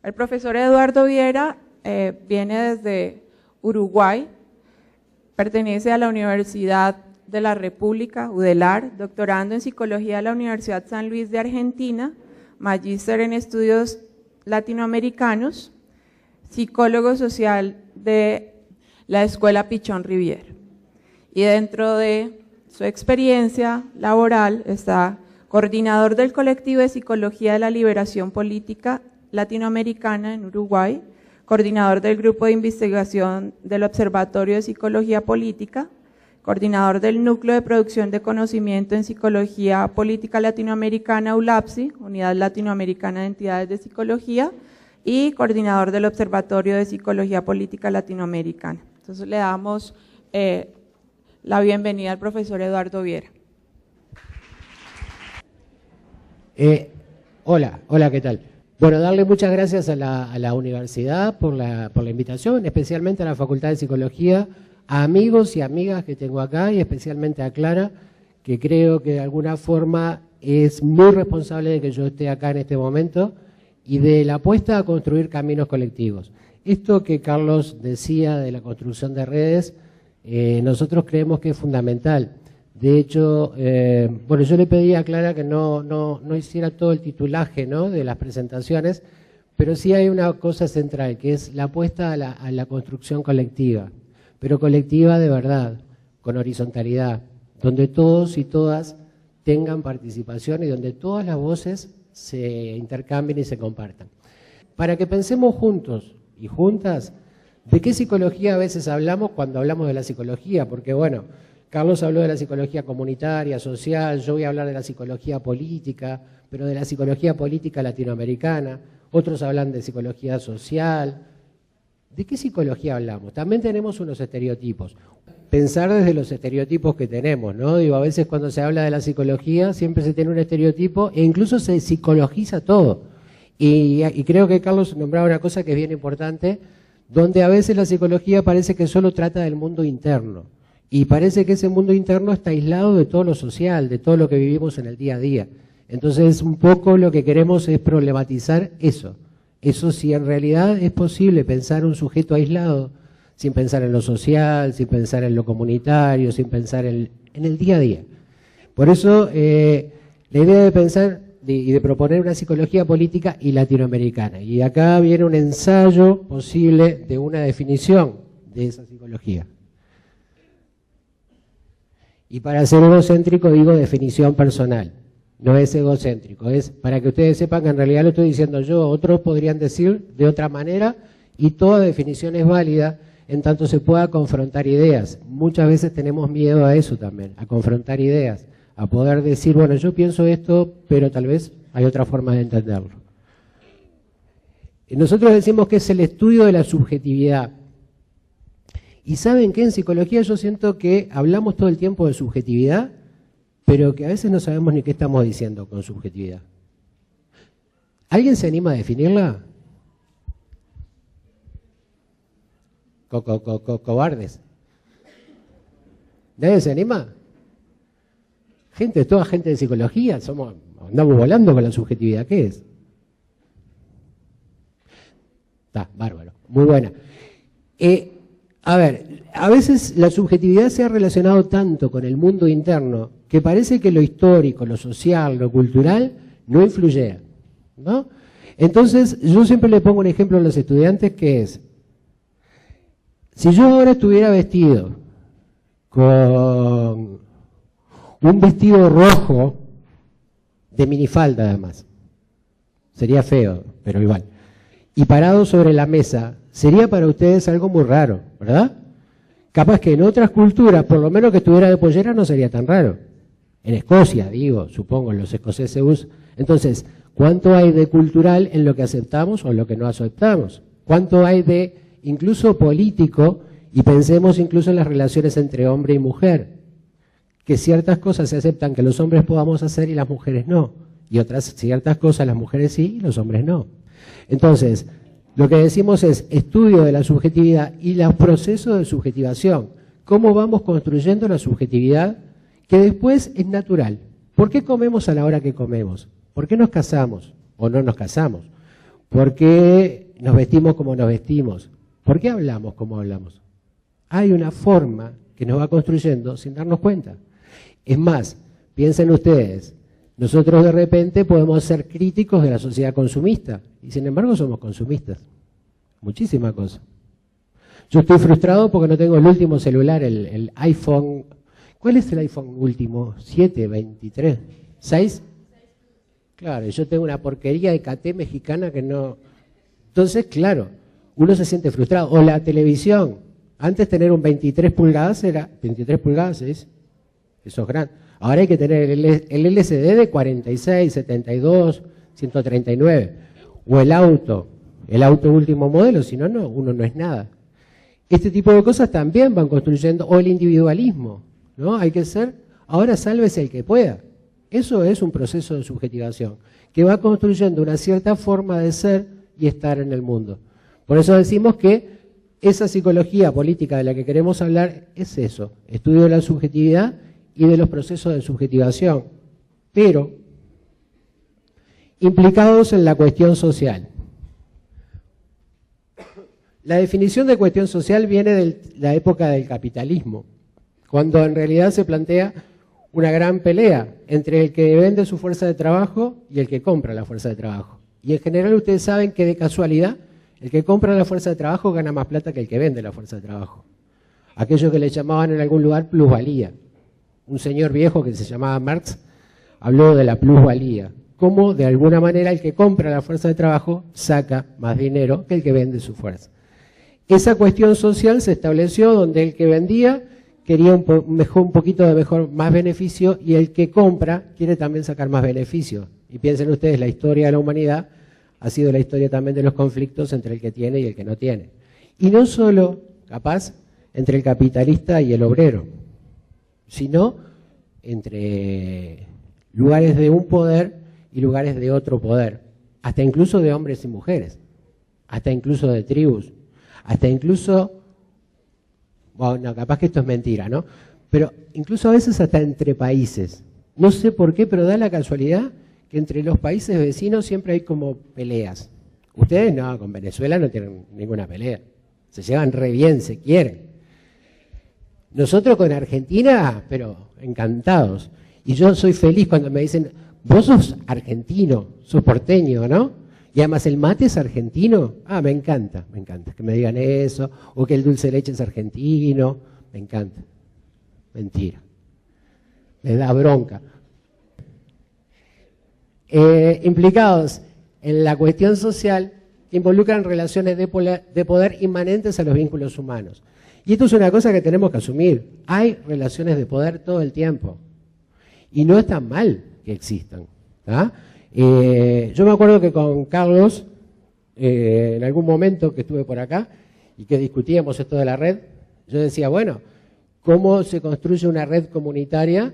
El profesor Eduardo Viera viene desde Uruguay, pertenece a la Universidad de la República, UDELAR, doctorando en Psicología de la Universidad San Luis de Argentina, magíster en Estudios Latinoamericanos, psicólogo social de la Escuela Pichón Rivière. Y dentro de su experiencia laboral está coordinador del colectivo de Psicología de la Liberación Política Latinoamericana en Uruguay, coordinador del grupo de investigación del Observatorio de Psicología Política, coordinador del Núcleo de Producción de Conocimiento en Psicología Política Latinoamericana ULAPSI, Unidad Latinoamericana de Entidades de Psicología, y coordinador del Observatorio de Psicología Política Latinoamericana. Entonces le damos la bienvenida al profesor Eduardo Viera. Hola, ¿qué tal? Bueno, darle muchas gracias a la universidad por la invitación, especialmente a la Facultad de Psicología, a amigos y amigas que tengo acá y especialmente a Clara, que creo que de alguna forma es muy responsable de que yo esté acá en este momento y de la apuesta a construir caminos colectivos. Esto que Carlos decía de la construcción de redes, nosotros creemos que es fundamental. De hecho, bueno, yo le pedí a Clara que no hiciera todo el titulaje, ¿no?, de las presentaciones, pero sí hay una cosa central, que es la apuesta a la construcción colectiva, pero colectiva de verdad, con horizontalidad, donde todos y todas tengan participación y donde todas las voces se intercambien y se compartan. Para que pensemos juntos y juntas, ¿de qué psicología a veces hablamos cuando hablamos de la psicología? Porque bueno, Carlos habló de la psicología comunitaria, social, yo voy a hablar de la psicología política, pero de la psicología política latinoamericana, otros hablan de psicología social. ¿De qué psicología hablamos? También tenemos unos estereotipos. Pensar desde los estereotipos que tenemos, ¿no? Digo, a veces cuando se habla de la psicología siempre se tiene un estereotipo e incluso se psicologiza todo. Y creo que Carlos nombraba una cosa que es bien importante, donde a veces la psicología parece que solo trata del mundo interno. Y parece que ese mundo interno está aislado de todo lo social, de todo lo que vivimos en el día a día. Entonces, un poco lo que queremos es problematizar eso. Eso si en realidad es posible pensar un sujeto aislado, sin pensar en lo social, sin pensar en lo comunitario, sin pensar en el día a día. Por eso, la idea de pensar y de proponer una psicología política y latinoamericana. Y acá viene un ensayo posible de una definición de esa psicología. Y para ser egocéntrico digo definición personal. No es egocéntrico, es para que ustedes sepan que en realidad lo estoy diciendo yo, otros podrían decir de otra manera y toda definición es válida en tanto se pueda confrontar ideas. Muchas veces tenemos miedo a eso también, a confrontar ideas, a poder decir, bueno, yo pienso esto, pero tal vez hay otra forma de entenderlo. Nosotros decimos que es el estudio de la subjetividad. Y ¿saben qué? En psicología yo siento que hablamos todo el tiempo de subjetividad, pero que a veces no sabemos ni qué estamos diciendo con subjetividad. ¿Alguien se anima a definirla? Cobardes. ¿Nadie se anima? Toda gente de psicología, andamos volando con la subjetividad. ¿Qué es? Está, bárbaro, muy buena. A ver, a veces la subjetividad se ha relacionado tanto con el mundo interno que parece que lo histórico, lo social, lo cultural no influye, ¿no? Entonces, yo siempre le pongo un ejemplo a los estudiantes que es, si yo ahora estuviera vestido con un vestido rojo de minifalda además, sería feo, pero igual, y parado sobre la mesa, sería para ustedes algo muy raro, ¿verdad? Capaz que en otras culturas, por lo menos que estuviera de pollera, no sería tan raro. En Escocia, digo, supongo, los escoceses. Entonces, ¿cuánto hay de cultural en lo que aceptamos o en lo que no aceptamos? ¿Cuánto hay de incluso político? Y pensemos incluso en las relaciones entre hombre y mujer, que ciertas cosas se aceptan que los hombres podamos hacer y las mujeres no. Y otras ciertas cosas las mujeres sí y los hombres no. Entonces, lo que decimos es estudio de la subjetividad y los procesos de subjetivación. ¿Cómo vamos construyendo la subjetividad que después es natural? ¿Por qué comemos a la hora que comemos? ¿Por qué nos casamos o no nos casamos? ¿Por qué nos vestimos como nos vestimos? ¿Por qué hablamos como hablamos? Hay una forma que nos va construyendo sin darnos cuenta. Es más, piensen ustedes, nosotros de repente podemos ser críticos de la sociedad consumista y sin embargo somos consumistas. Muchísima cosa. Yo estoy frustrado porque no tengo el último celular, el iPhone. ¿Cuál es el iPhone último? ¿7, 23, 6? Claro, yo tengo una porquería de KT mexicana que no... Entonces, claro, uno se siente frustrado. O la televisión. Antes tener un 23 pulgadas era... 23 pulgadas es... Eso es grande. Ahora hay que tener el LCD de 46, 72, 139. O el auto último modelo, si no, uno no es nada. Este tipo de cosas también van construyendo, o el individualismo, ¿no? Hay que ser, ahora sálvese el que pueda. Eso es un proceso de subjetivación, que va construyendo una cierta forma de ser y estar en el mundo. Por eso decimos que esa psicología política de la que queremos hablar es eso, estudio de la subjetividad y de los procesos de subjetivación, pero implicados en la cuestión social. La definición de cuestión social viene de la época del capitalismo, cuando en realidad se plantea una gran pelea entre el que vende su fuerza de trabajo y el que compra la fuerza de trabajo. Y en general ustedes saben que de casualidad el que compra la fuerza de trabajo gana más plata que el que vende la fuerza de trabajo. Aquello que le llamaban en algún lugar plusvalía. Un señor viejo que se llamaba Marx habló de la plusvalía, cómo de alguna manera el que compra la fuerza de trabajo saca más dinero que el que vende su fuerza. Esa cuestión social se estableció donde el que vendía quería un poquito de más beneficio y el que compra quiere también sacar más beneficio. Y piensen ustedes, la historia de la humanidad ha sido la historia también de los conflictos entre el que tiene y el que no tiene. Y no solo, capaz, entre el capitalista y el obrero, sino entre lugares de un poder y lugares de otro poder, hasta incluso de hombres y mujeres, hasta incluso de tribus. Hasta incluso, bueno, capaz que esto es mentira, ¿no? Pero incluso a veces hasta entre países. No sé por qué, pero da la casualidad que entre los países vecinos siempre hay como peleas. Ustedes no, con Venezuela no tienen ninguna pelea. Se llevan re bien, se quieren. Nosotros con Argentina, pero encantados. Y yo soy feliz cuando me dicen, vos sos argentino, sos porteño, ¿no? Y además el mate es argentino. Ah, me encanta que me digan eso, o que el dulce de leche es argentino, me encanta. Mentira. Me da bronca. Implicados en la cuestión social que involucran relaciones de poder inmanentes a los vínculos humanos. Y esto es una cosa que tenemos que asumir. Hay relaciones de poder todo el tiempo. Y no está mal que existan, ¿tá? Yo me acuerdo que con Carlos, en algún momento que estuve por acá y que discutíamos esto de la red, yo decía, bueno, ¿cómo se construye una red comunitaria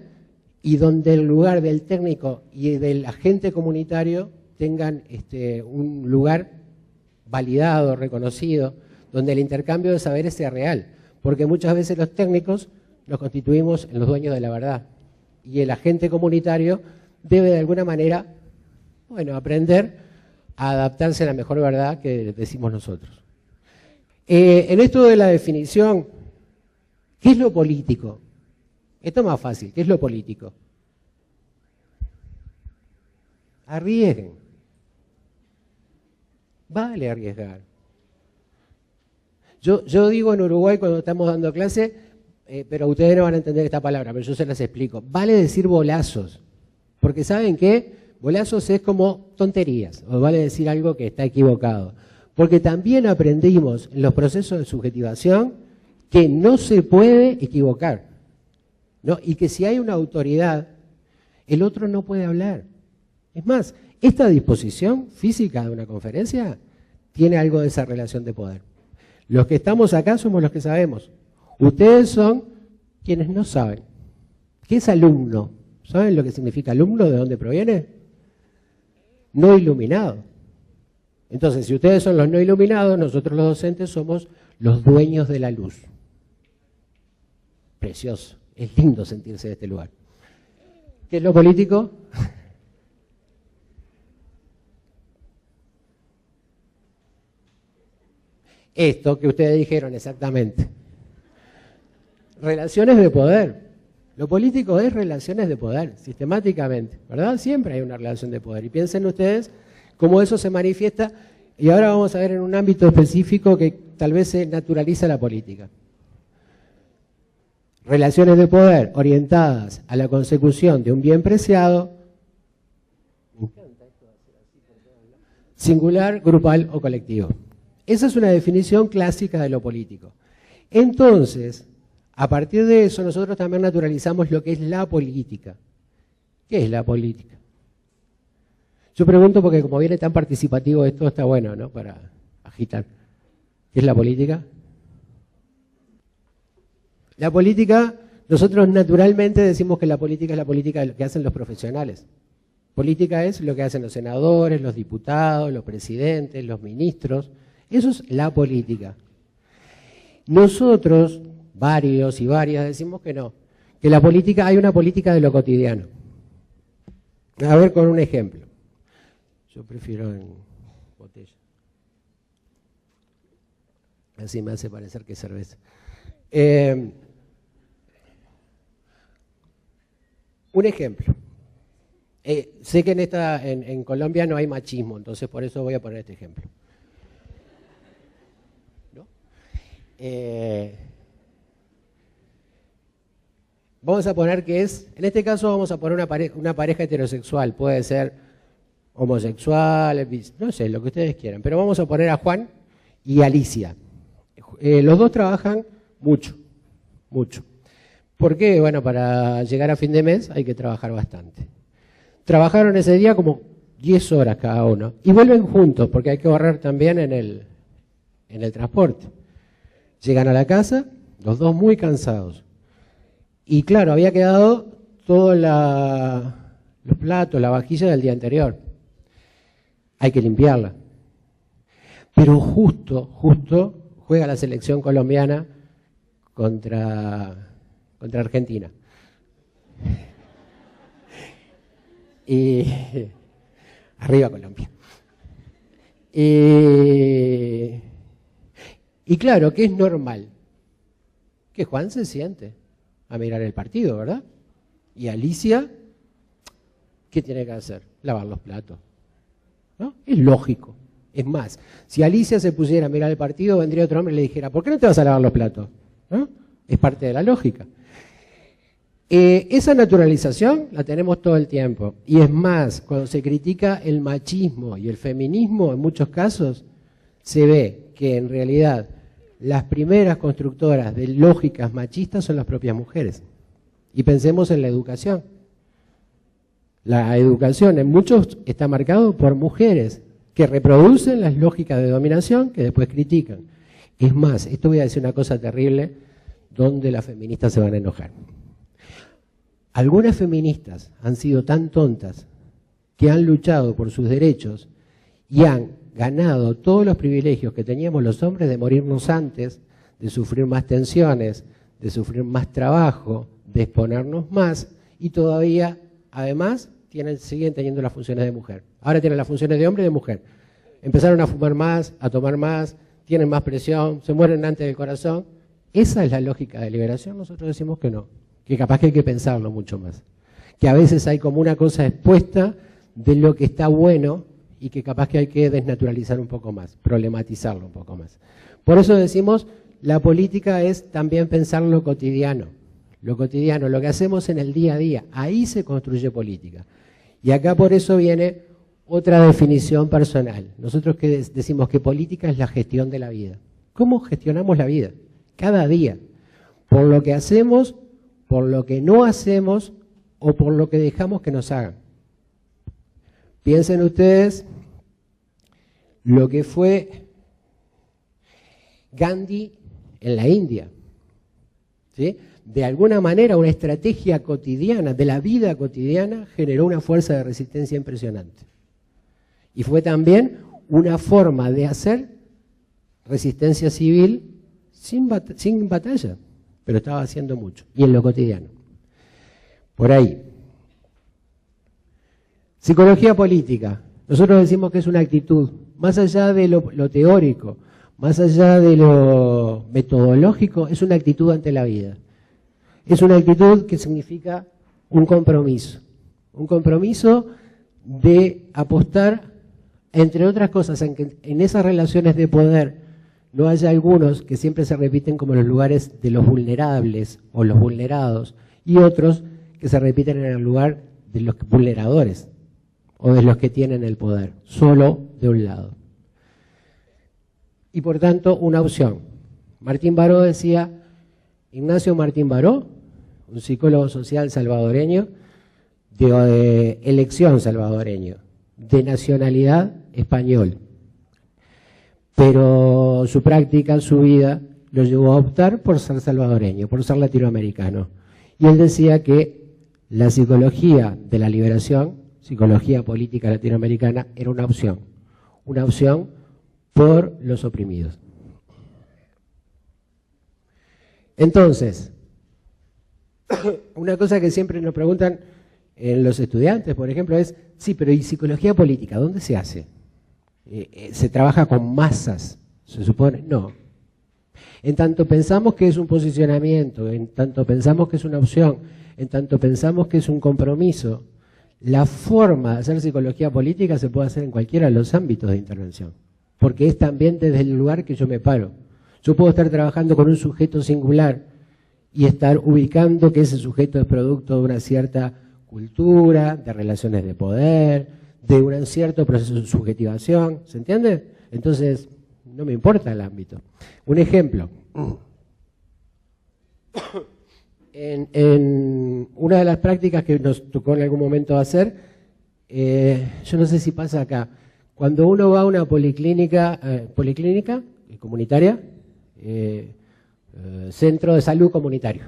y donde el lugar del técnico y del agente comunitario tengan un lugar validado, reconocido, donde el intercambio de saberes sea real? Porque muchas veces los técnicos nos constituimos en los dueños de la verdad y el agente comunitario debe de alguna manera, bueno, aprender a adaptarse a la mejor verdad que decimos nosotros. En esto de la definición, ¿qué es lo político? Esto es más fácil, ¿qué es lo político? Arriesguen. Vale arriesgar. Yo digo en Uruguay cuando estamos dando clase, pero ustedes no van a entender esta palabra, pero yo se las explico. Vale decir bolazos, porque ¿saben qué? Bolazos es como tonterías, o vale decir algo que está equivocado. Porque también aprendimos en los procesos de subjetivación que no se puede equivocar, ¿no? Y que si hay una autoridad, el otro no puede hablar. Es más, esta disposición física de una conferencia tiene algo de esa relación de poder. Los que estamos acá somos los que sabemos. Ustedes son quienes no saben. ¿Qué es alumno? ¿Saben lo que significa alumno? ¿De dónde proviene? No iluminado. Entonces, si ustedes son los no iluminados, nosotros los docentes somos los dueños de la luz. Precioso. Es lindo sentirse de este lugar. ¿Qué es lo político? esto que ustedes dijeron exactamente. Relaciones de poder. Lo político es relaciones de poder, sistemáticamente, ¿verdad? Siempre hay una relación de poder. Y piensen ustedes cómo eso se manifiesta, y ahora vamos a ver en un ámbito específico que tal vez se naturaliza la política. Relaciones de poder orientadas a la consecución de un bien preciado, singular, grupal o colectivo. Esa es una definición clásica de lo político. Entonces, a partir de eso, nosotros también naturalizamos lo que es la política. ¿Qué es la política? Yo pregunto porque como viene tan participativo esto, está bueno, ¿no? Para agitar. ¿Qué es la política? La política, nosotros naturalmente decimos que la política es la política de lo que hacen los profesionales. Política es lo que hacen los senadores, los diputados, los presidentes, los ministros. Eso es la política. Nosotros, varios y varias, decimos que no, que la política, hay una política de lo cotidiano. A ver, con un ejemplo. Yo prefiero en botella. Así me hace parecer que es cerveza. Un ejemplo. Sé que en Colombia no hay machismo, entonces por eso voy a poner este ejemplo. ¿No? Vamos a poner que en este caso vamos a poner una pareja heterosexual, puede ser homosexual, no sé, lo que ustedes quieran, pero vamos a poner a Juan y Alicia. Los dos trabajan mucho, mucho. ¿Por qué? Bueno, para llegar a fin de mes hay que trabajar bastante. Trabajaron ese día como 10 horas cada uno y vuelven juntos porque hay que ahorrar también en el transporte. Llegan a la casa, los dos muy cansados. Y claro, había quedado todos los platos, la vajilla del día anterior. Hay que limpiarla. Pero justo juega la selección colombiana contra Argentina. Y arriba Colombia. Y claro, que es normal que Juan se siente a mirar el partido, ¿verdad? Y Alicia, ¿qué tiene que hacer? Lavar los platos, ¿no? Es lógico. Es más, si Alicia se pusiera a mirar el partido, vendría otro hombre y le dijera, ¿por qué no te vas a lavar los platos? ¿No? Es parte de la lógica. Esa naturalización la tenemos todo el tiempo. Y es más, cuando se critica el machismo y el feminismo, en muchos casos, se ve que en realidad las primeras constructoras de lógicas machistas son las propias mujeres. Y pensemos en la educación. La educación en muchos está marcado por mujeres que reproducen las lógicas de dominación que después critican. Es más, esto voy a decir una cosa terrible donde las feministas se van a enojar. Algunas feministas han sido tan tontas que han luchado por sus derechos y han ganado todos los privilegios que teníamos los hombres de morirnos antes, de sufrir más tensiones, de sufrir más trabajo, de exponernos más y todavía, además, siguen teniendo las funciones de mujer. Ahora tienen las funciones de hombre y de mujer. Empezaron a fumar más, a tomar más, tienen más presión, se mueren antes del corazón. Esa es la lógica de liberación. Nosotros decimos que no, que capaz que hay que pensarlo mucho más. Que a veces hay como una cosa expuesta de lo que está bueno y que capaz que hay que desnaturalizar un poco más, problematizarlo un poco más. Por eso decimos, la política es también pensar lo cotidiano, lo que hacemos en el día a día. Ahí se construye política. Y acá por eso viene otra definición personal. Nosotros que decimos que política es la gestión de la vida. ¿Cómo gestionamos la vida? Cada día. Por lo que hacemos, por lo que no hacemos o por lo que dejamos que nos hagan. Piensen ustedes lo que fue Gandhi en la India, ¿sí? De alguna manera una estrategia cotidiana, de la vida cotidiana, generó una fuerza de resistencia impresionante. Y fue también una forma de hacer resistencia civil sin batalla, pero estaba haciendo mucho, y en lo cotidiano. Por ahí. Psicología política. Nosotros decimos que es una actitud, más allá de lo teórico, más allá de lo metodológico, es una actitud ante la vida. Es una actitud que significa un compromiso de apostar, entre otras cosas, en que en esas relaciones de poder no haya algunos que siempre se repiten como los lugares de los vulnerables o los vulnerados, y otros que se repiten en el lugar de los vulneradores o de los que tienen el poder, solo de un lado. Y por tanto, una opción. Martín Baró decía, Ignacio Martín Baró, un psicólogo social salvadoreño, de elección salvadoreño, de nacionalidad español, pero su práctica, su vida, lo llevó a optar por ser salvadoreño, por ser latinoamericano. Y él decía que la psicología de la liberación, psicología política latinoamericana, era una opción por los oprimidos. Entonces, una cosa que siempre nos preguntan en los estudiantes, por ejemplo, es, sí, pero ¿y psicología política? ¿Dónde se hace? ¿Se trabaja con masas? ¿Se supone? No. En tanto pensamos que es un posicionamiento, en tanto pensamos que es una opción, en tanto pensamos que es un compromiso, la forma de hacer psicología política se puede hacer en cualquiera de los ámbitos de intervención, porque es también desde el lugar que yo me paro. Yo puedo estar trabajando con un sujeto singular y estar ubicando que ese sujeto es producto de una cierta cultura, de relaciones de poder, de un cierto proceso de subjetivación, ¿se entiende? Entonces, no me importa el ámbito. Un ejemplo. En una de las prácticas que nos tocó en algún momento hacer, yo no sé si pasa acá, cuando uno va a una policlínica comunitaria, centro de salud comunitario,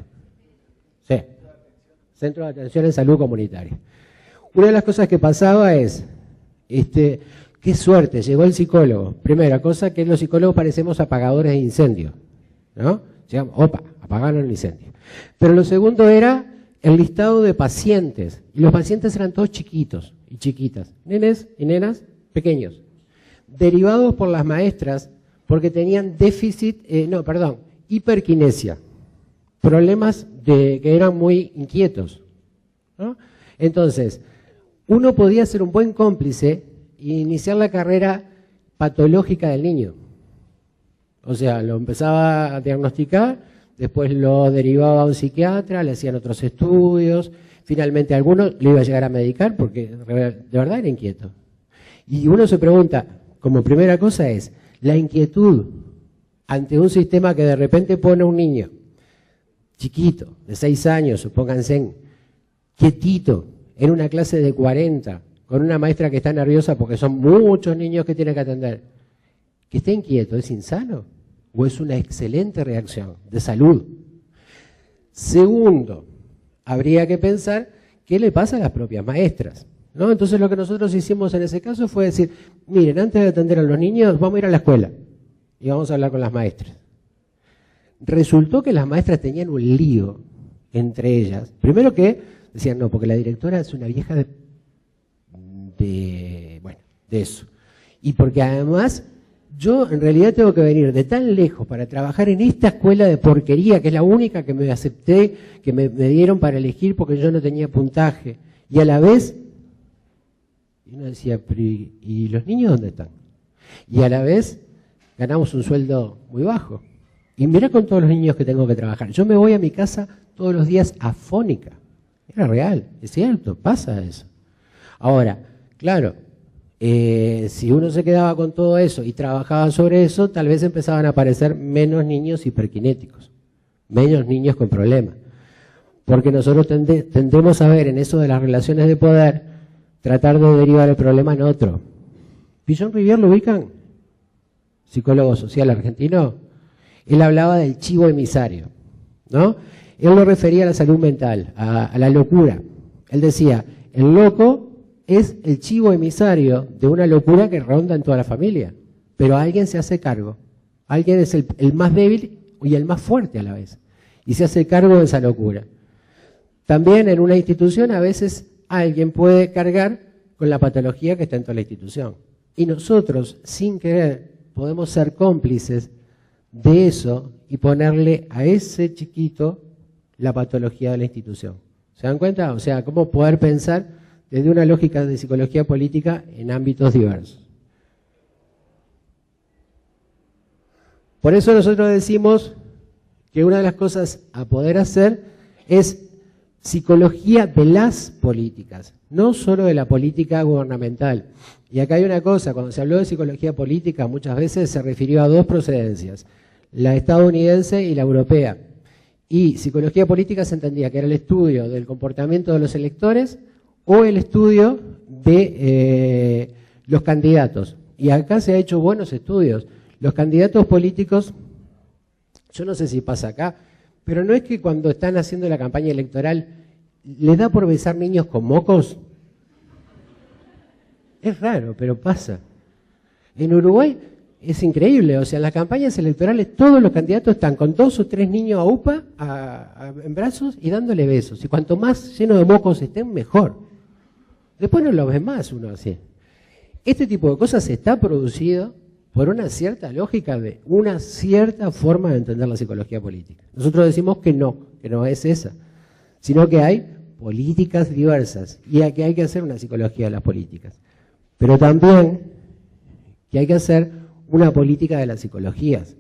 sí, centro de atención en salud comunitaria. Una de las cosas que pasaba es, qué suerte, llegó el psicólogo. Primera cosa, que los psicólogos parecemos apagadores de incendios, ¿no? Llegamos, opa, apagaron el incendio. Pero lo segundo era el listado de pacientes. Y los pacientes eran todos chiquitos y chiquitas, nenes y nenas pequeños, derivados por las maestras porque tenían hiperquinesia, problemas que eran muy inquietos, ¿no? Entonces, uno podía ser un buen cómplice e iniciar la carrera patológica del niño. O sea, lo empezaba a diagnosticar, después lo derivaba a un psiquiatra, le hacían otros estudios, finalmente a alguno le iba a llegar a medicar porque de verdad era inquieto. Y uno se pregunta, como primera cosa es, la inquietud ante un sistema que de repente pone a un niño chiquito, de 6 años, supónganse, quietito, en una clase de 40, con una maestra que está nerviosa porque son muchos niños que tiene que atender, que esté inquieto, ¿es insano? ¿O es una excelente reacción de salud? Segundo, habría que pensar qué le pasa a las propias maestras, ¿no? Entonces lo que nosotros hicimos en ese caso fue decir, miren, antes de atender a los niños, vamos a ir a la escuela y vamos a hablar con las maestras. Resultó que las maestras tenían un lío entre ellas. Primero que decían, no, porque la directora es una vieja de eso. Y porque además yo en realidad tengo que venir de tan lejos para trabajar en esta escuela de porquería, que es la única que me acepté, que me dieron para elegir porque yo no tenía puntaje. Y a la vez, y uno decía, pero ¿y los niños dónde están? Y a la vez ganamos un sueldo muy bajo. Y mira con todos los niños que tengo que trabajar. Yo me voy a mi casa todos los días afónica. Era real, es cierto, pasa eso. Ahora, claro, si uno se quedaba con todo eso y trabajaba sobre eso, tal vez empezaban a aparecer menos niños hiperkinéticos, menos niños con problemas. Porque nosotros tendemos a ver en eso de las relaciones de poder, tratar de derivar el problema en otro. ¿Pillon Rivière lo ubican? Psicólogo social argentino. Él hablaba del chivo emisario, ¿no? Él lo refería a la salud mental, a la locura. Él decía, el loco es el chivo emisario de una locura que ronda en toda la familia, pero alguien se hace cargo. Alguien es el más débil y el más fuerte a la vez, y se hace cargo de esa locura. También en una institución a veces alguien puede cargar con la patología que está en toda la institución. Y nosotros, sin querer, podemos ser cómplices de eso y ponerle a ese chiquito la patología de la institución. ¿Se dan cuenta? O sea, cómo poder pensar desde una lógica de psicología política en ámbitos diversos. Por eso nosotros decimos que una de las cosas a poder hacer es psicología de las políticas, no solo de la política gubernamental. Y acá hay una cosa, cuando se habló de psicología política muchas veces se refirió a dos procedencias, la estadounidense y la europea. Y psicología política se entendía que era el estudio del comportamiento de los electores o el estudio de los candidatos. Y acá se ha hecho buenos estudios. Los candidatos políticos, yo no sé si pasa acá, pero no es que cuando están haciendo la campaña electoral les da por besar niños con mocos. Es raro, pero pasa. En Uruguay es increíble, o sea, en las campañas electorales todos los candidatos están con 2 o 3 niños a UPA en brazos y dándole besos. Y cuanto más lleno de mocos estén, mejor. Después no lo ves más uno así. Este tipo de cosas está producido por una cierta lógica de una cierta forma de entender la psicología política. Nosotros decimos que no es esa, sino que hay políticas diversas y que hay que hacer una psicología de las políticas. Pero también que hay que hacer una política de las psicologías,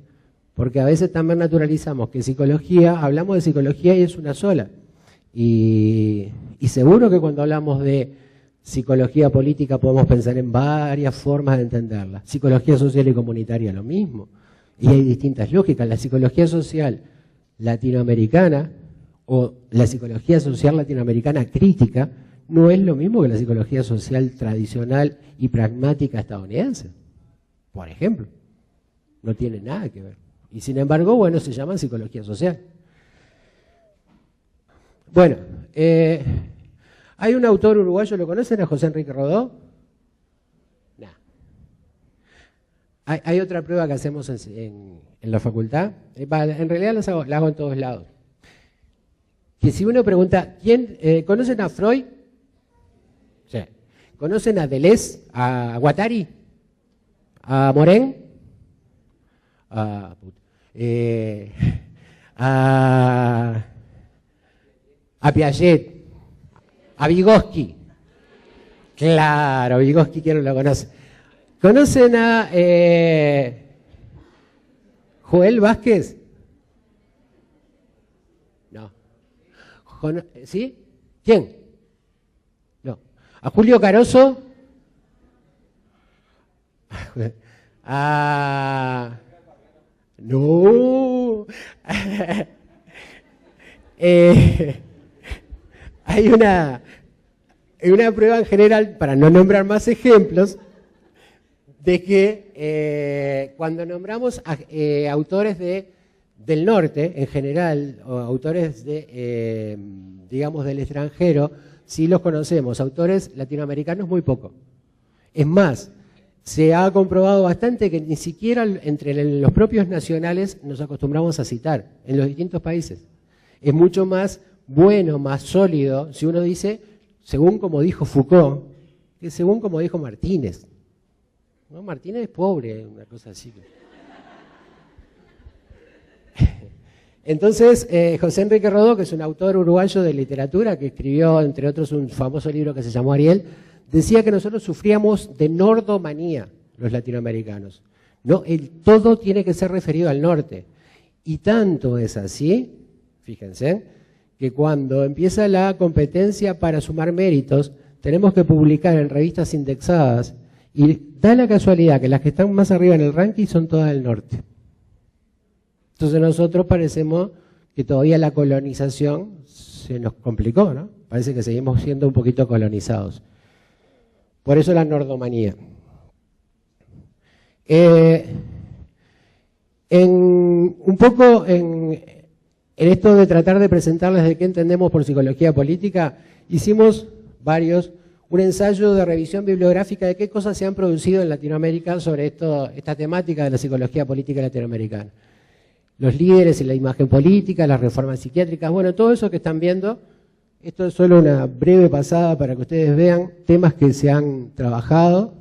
porque a veces también naturalizamos que psicología, hablamos de psicología y es una sola. Y seguro que cuando hablamos de psicología política podemos pensar en varias formas de entenderla. Psicología social y comunitaria lo mismo. Y hay distintas lógicas. La psicología social latinoamericana o la psicología social latinoamericana crítica no es lo mismo que la psicología social tradicional y pragmática estadounidense. Por ejemplo, no tiene nada que ver. Y sin embargo, bueno, se llama psicología social. Bueno, hay un autor uruguayo, ¿lo conocen? ¿A José Enrique Rodó? No. Hay otra prueba que hacemos en la facultad. En realidad la hago en todos lados. Que si uno pregunta, ¿conocen a Freud? Sí. ¿Conocen a Deleuze? ¿A Guattari? ¿A Morin? A Piaget, a Vygotsky. Claro, Vygotsky, ¿quién no lo conoce? ¿Conocen a Joel Vázquez? No. ¿Sí? ¿Quién? No. ¿A Julio Caroso? No. Hay una prueba en general, para no nombrar más ejemplos, de que cuando nombramos a autores del norte, en general, o autores digamos, del extranjero, sí los conocemos, autores latinoamericanos muy poco. Es más, se ha comprobado bastante que ni siquiera entre los propios nacionales nos acostumbramos a citar en los distintos países. Es mucho más bueno, más sólido, si uno dice, según como dijo Foucault, que según como dijo Martínez. ¿No? Martínez es pobre, una cosa así. Entonces, José Enrique Rodó, que es un autor uruguayo de literatura, que escribió, entre otros, un famoso libro que se llamó Ariel, decía que nosotros sufríamos de nordomanía, los latinoamericanos. No, todo tiene que ser referido al norte. Y tanto es así, fíjense, que cuando empieza la competencia para sumar méritos, tenemos que publicar en revistas indexadas, y da la casualidad que las que están más arriba en el ranking son todas del norte. Entonces nosotros parecemos que todavía la colonización se nos complicó, ¿no? Parece que seguimos siendo un poquito colonizados. Por eso la nordomanía. Un poco en esto de tratar de presentarles de qué entendemos por psicología política, hicimos un ensayo de revisión bibliográfica de qué cosas se han producido en Latinoamérica sobre esta temática de la psicología política latinoamericana. Los líderes en la imagen política, las reformas psiquiátricas, bueno, todo eso que están viendo. Esto es solo una breve pasada para que ustedes vean temas que se han trabajado.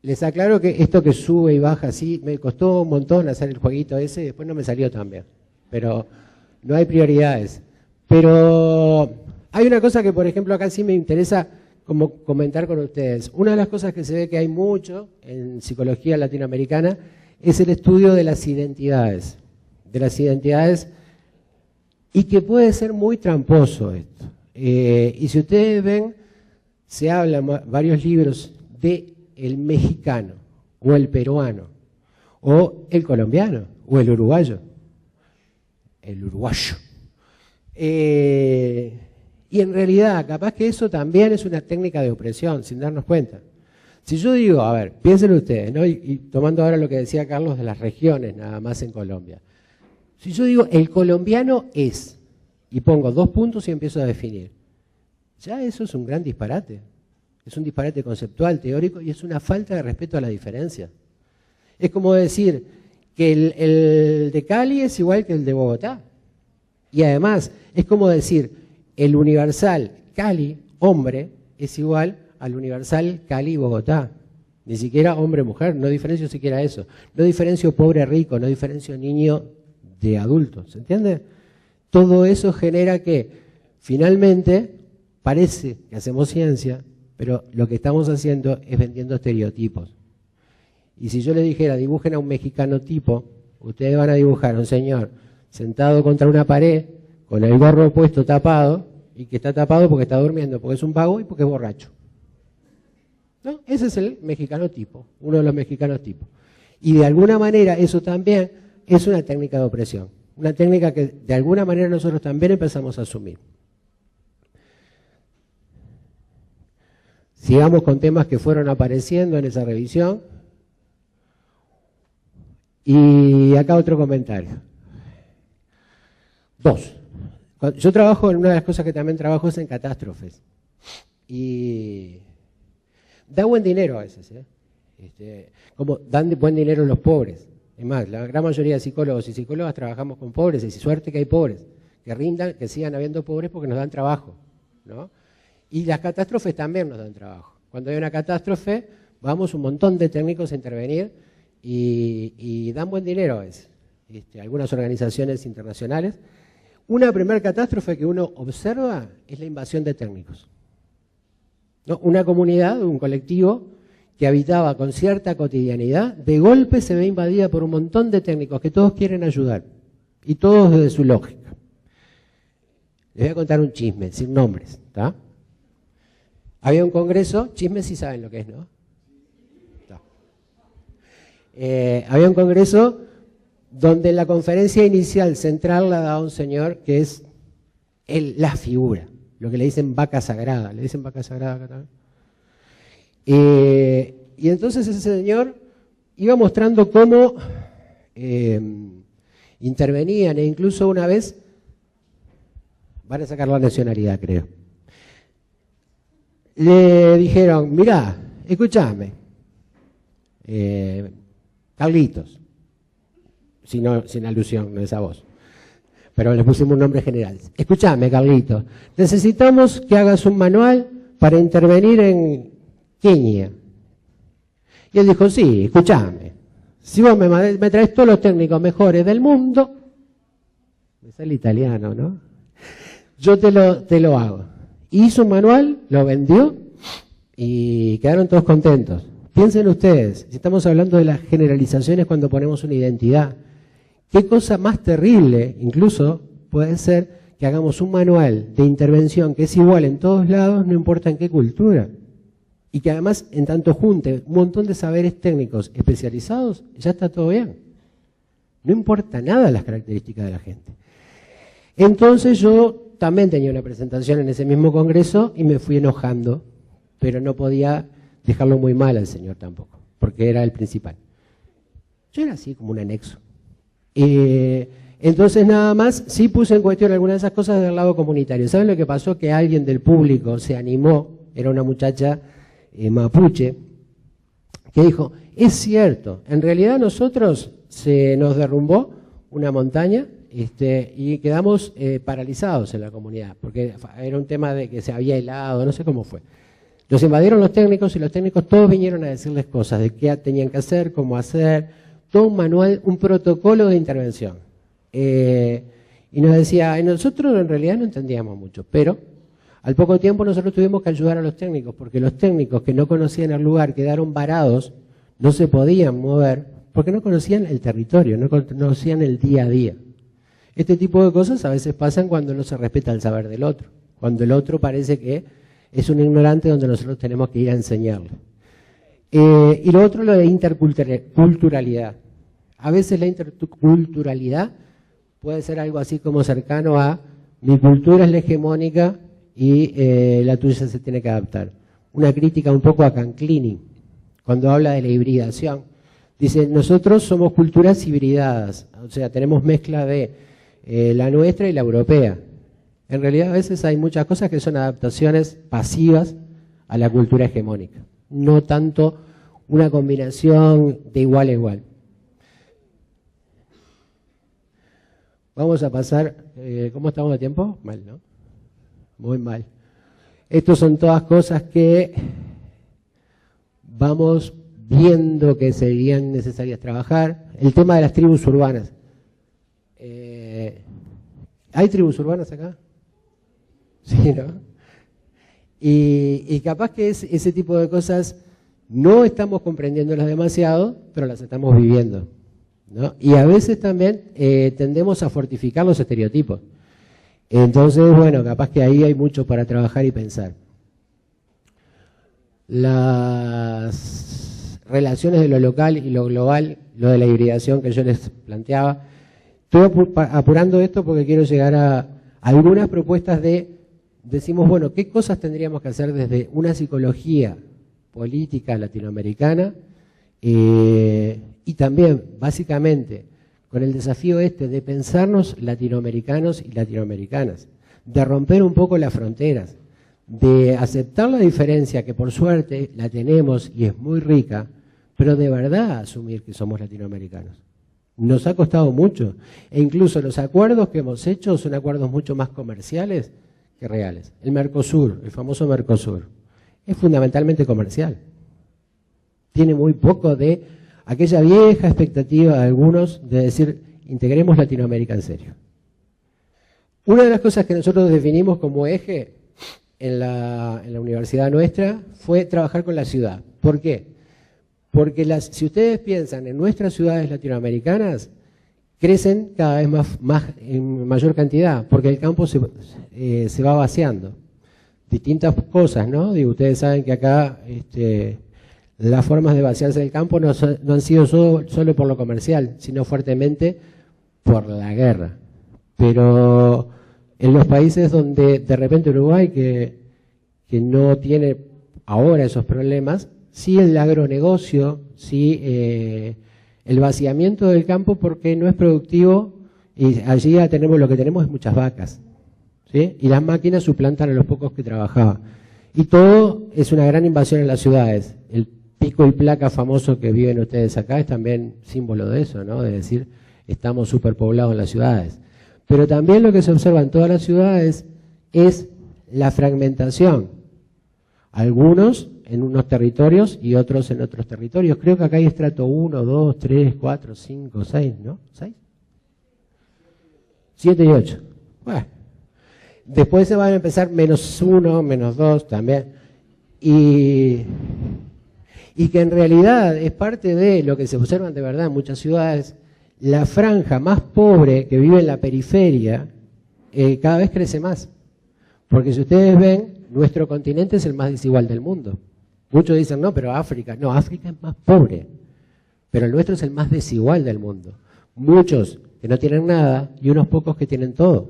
Les aclaro que esto que sube y baja así, me costó un montón hacer el jueguito ese, y después no me salió tan bien. Pero no hay prioridades. Pero hay una cosa que, por ejemplo, acá sí me interesa como comentar con ustedes. Una de las cosas que se ve que hay mucho en psicología latinoamericana es el estudio de las identidades. Y que puede ser muy tramposo esto. Y si ustedes ven, se hablan varios libros de el mexicano, o el peruano, o el colombiano, o el uruguayo. Y en realidad, capaz que eso también es una técnica de opresión, sin darnos cuenta. Si yo digo, a ver, piensen ustedes, ¿no? Y tomando ahora lo que decía Carlos de las regiones, nada más en Colombia. Si yo digo, el colombiano es, y pongo 2 puntos y empiezo a definir, ya eso es un gran disparate. Es un disparate conceptual, teórico, y es una falta de respeto a la diferencia. Es como decir que el de Cali es igual que el de Bogotá. Y además, es como decir, el universal Cali, hombre, es igual al universal Cali-Bogotá. Ni siquiera hombre-mujer, no diferencio siquiera eso. No diferencio pobre-rico, no diferencio niño de adulto, ¿se entiende? Todo eso genera que, finalmente, parece que hacemos ciencia, pero lo que estamos haciendo es vendiendo estereotipos. Y si yo le dijera, dibujen a un mexicano tipo, ustedes van a dibujar a un señor sentado contra una pared, con el gorro puesto tapado, y que está tapado porque está durmiendo, porque es un vago y porque es borracho. ¿No? Ese es el mexicano tipo, uno de los mexicanos tipo. Y de alguna manera eso también es una técnica de opresión, una técnica que de alguna manera nosotros también empezamos a asumir. Sigamos con temas que fueron apareciendo en esa revisión. Y acá otro comentario. 2. Yo trabajo en una de las cosas que también trabajo es en catástrofes. Y da buen dinero a veces, como dan buen dinero los pobres. Es más, la gran mayoría de psicólogos y psicólogas trabajamos con pobres, y suerte que hay pobres, que rindan, que sigan habiendo pobres porque nos dan trabajo, ¿no? Y las catástrofes también nos dan trabajo. Cuando hay una catástrofe, vamos un montón de técnicos a intervenir y dan buen dinero a veces. Algunas organizaciones internacionales. Una primera catástrofe que uno observa es la invasión de técnicos, ¿no? Una comunidad, un colectivo que habitaba con cierta cotidianidad, de golpe se ve invadida por un montón de técnicos que todos quieren ayudar, y todos desde su lógica. Les voy a contar un chisme, sin nombres, ¿está? Había un congreso, chismes sí saben lo que es, ¿no? Había un congreso donde la conferencia inicial central la daba un señor que es la figura, lo que le dicen vaca sagrada. ¿Le dicen vaca sagrada acá también? Y entonces ese señor iba mostrando cómo intervenían, e incluso una vez van a sacar la nacionalidad, creo. Le dijeron, mirá, escúchame, Carlitos, sin alusión a esa voz, pero le pusimos un nombre general. Escúchame, Carlitos, necesitamos que hagas un manual para intervenir en Kenia. Y él dijo, sí, escúchame, si vos me traes todos los técnicos mejores del mundo, me sale italiano, ¿no? Yo te lo hago. Hizo un manual, lo vendió y quedaron todos contentos. Piensen ustedes, si estamos hablando de las generalizaciones cuando ponemos una identidad, qué cosa más terrible incluso puede ser que hagamos un manual de intervención que es igual en todos lados, no importa en qué cultura. Y que además, en tanto junte un montón de saberes técnicos especializados, ya está todo bien. No importa nada las características de la gente. Entonces yo también tenía una presentación en ese mismo congreso y me fui enojando, pero no podía dejarlo muy mal al señor tampoco, porque era el principal. Yo era así como un anexo. Entonces nada más, sí puse en cuestión algunas de esas cosas del lado comunitario. ¿Saben lo que pasó? Que alguien del público se animó, era una muchacha mapuche, que dijo, es cierto, en realidad nosotros se nos derrumbó una montaña y quedamos paralizados en la comunidad, porque era un tema de que se había helado, no sé cómo fue. Los invadieron los técnicos y los técnicos todos vinieron a decirles cosas de qué tenían que hacer, cómo hacer, todo un manual, un protocolo de intervención. Y nos decía, nosotros en realidad no entendíamos mucho, pero al poco tiempo nosotros tuvimos que ayudar a los técnicos, porque los técnicos que no conocían el lugar quedaron varados, no se podían mover, porque no conocían el territorio, no conocían el día a día. Este tipo de cosas a veces pasan cuando no se respeta el saber del otro, cuando el otro parece que es un ignorante donde nosotros tenemos que ir a enseñarle. Y lo otro, lo de interculturalidad. A veces la interculturalidad puede ser algo así como cercano a mi cultura es la hegemónica y la tuya se tiene que adaptar. Una crítica un poco a Canclini, cuando habla de la hibridación. Dice, nosotros somos culturas hibridadas, o sea, tenemos mezcla de la nuestra y la europea. En realidad a veces hay muchas cosas que son adaptaciones pasivas a la cultura hegemónica, no tanto una combinación de igual a igual. Vamos a pasar, ¿cómo estamos de tiempo? Mal, ¿no? Muy mal. Estas son todas cosas que vamos viendo que serían necesarias trabajar. El tema de las tribus urbanas. ¿Hay tribus urbanas acá? Sí, ¿no? Y capaz que ese tipo de cosas no estamos comprendiéndolas demasiado, pero las estamos viviendo, ¿no? Y a veces también tendemos a fortificar los estereotipos. Entonces, bueno, capaz que ahí hay mucho para trabajar y pensar. Las relaciones de lo local y lo global, lo de la hibridación que yo les planteaba. Estoy apurando esto porque quiero llegar a algunas propuestas decimos, bueno, ¿qué cosas tendríamos que hacer desde una psicología política latinoamericana? Y también, básicamente, con el desafío de pensarnos latinoamericanos y latinoamericanas, de romper un poco las fronteras, de aceptar la diferencia, que por suerte la tenemos y es muy rica, pero de verdad asumir que somos latinoamericanos. Nos ha costado mucho, e incluso los acuerdos que hemos hecho son acuerdos mucho más comerciales que reales. El Mercosur, el famoso Mercosur, es fundamentalmente comercial. Tiene muy poco de aquella vieja expectativa de algunos de decir, integremos Latinoamérica en serio. Una de las cosas que nosotros definimos como eje en la universidad nuestra fue trabajar con la ciudad. ¿Por qué? Porque si ustedes piensan en nuestras ciudades latinoamericanas, crecen cada vez más en mayor cantidad, porque el campo se va vaciando. Distintas cosas, ¿no? Digo, ustedes saben que acá las formas de vaciarse del campo no han sido solo por lo comercial, sino fuertemente por la guerra. Pero en los países donde de repente Uruguay, que no tiene ahora esos problemas, sí el agronegocio, sí el vaciamiento del campo porque no es productivo y allí ya tenemos lo que tenemos es muchas vacas, ¿sí? Y las máquinas suplantan a los pocos que trabajaban. Y todo es una gran invasión en las ciudades. El pico y placa famoso que viven ustedes acá es también símbolo de eso, ¿no? De decir, estamos superpoblados en las ciudades. Pero también lo que se observa en todas las ciudades es la fragmentación. Algunos en unos territorios y otros en otros territorios. Creo que acá hay estrato 1, 2, 3, 4, 5, 6, ¿no? ¿6? 7 y 8. Bueno. Después se van a empezar -1, -2 también. Y que en realidad es parte de lo que se observan de verdad en muchas ciudades. La franja más pobre que vive en la periferia cada vez crece más. Porque si ustedes ven, nuestro continente es el más desigual del mundo. Muchos dicen, no, pero África. No, África es más pobre, pero el nuestro es el más desigual del mundo. Muchos que no tienen nada y unos pocos que tienen todo.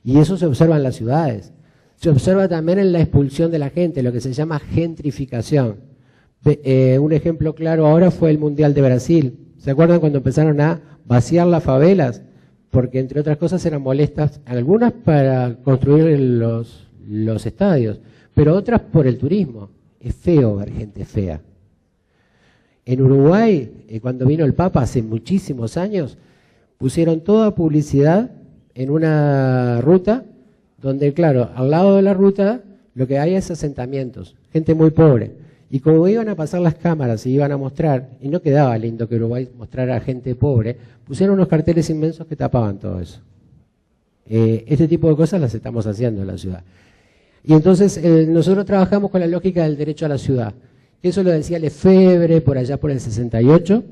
Y eso se observa en las ciudades. Se observa también en la expulsión de la gente, lo que se llama gentrificación. Un ejemplo claro ahora fue el Mundial de Brasil. ¿Se acuerdan cuando empezaron a vaciar las favelas? Porque entre otras cosas eran molestas, algunas para construir los estadios, pero otras por el turismo. Es feo ver gente fea. En Uruguay, cuando vino el Papa hace muchísimos años, pusieron toda publicidad en una ruta donde, claro, al lado de la ruta lo que hay es asentamientos, gente muy pobre. Y como iban a pasar las cámaras y iban a mostrar, y no quedaba lindo que Uruguay mostrara a gente pobre, pusieron unos carteles inmensos que tapaban todo eso. Este tipo de cosas las estamos haciendo en la ciudad. Y entonces nosotros trabajamos con la lógica del derecho a la ciudad. Eso lo decía Lefebvre por allá por el 68.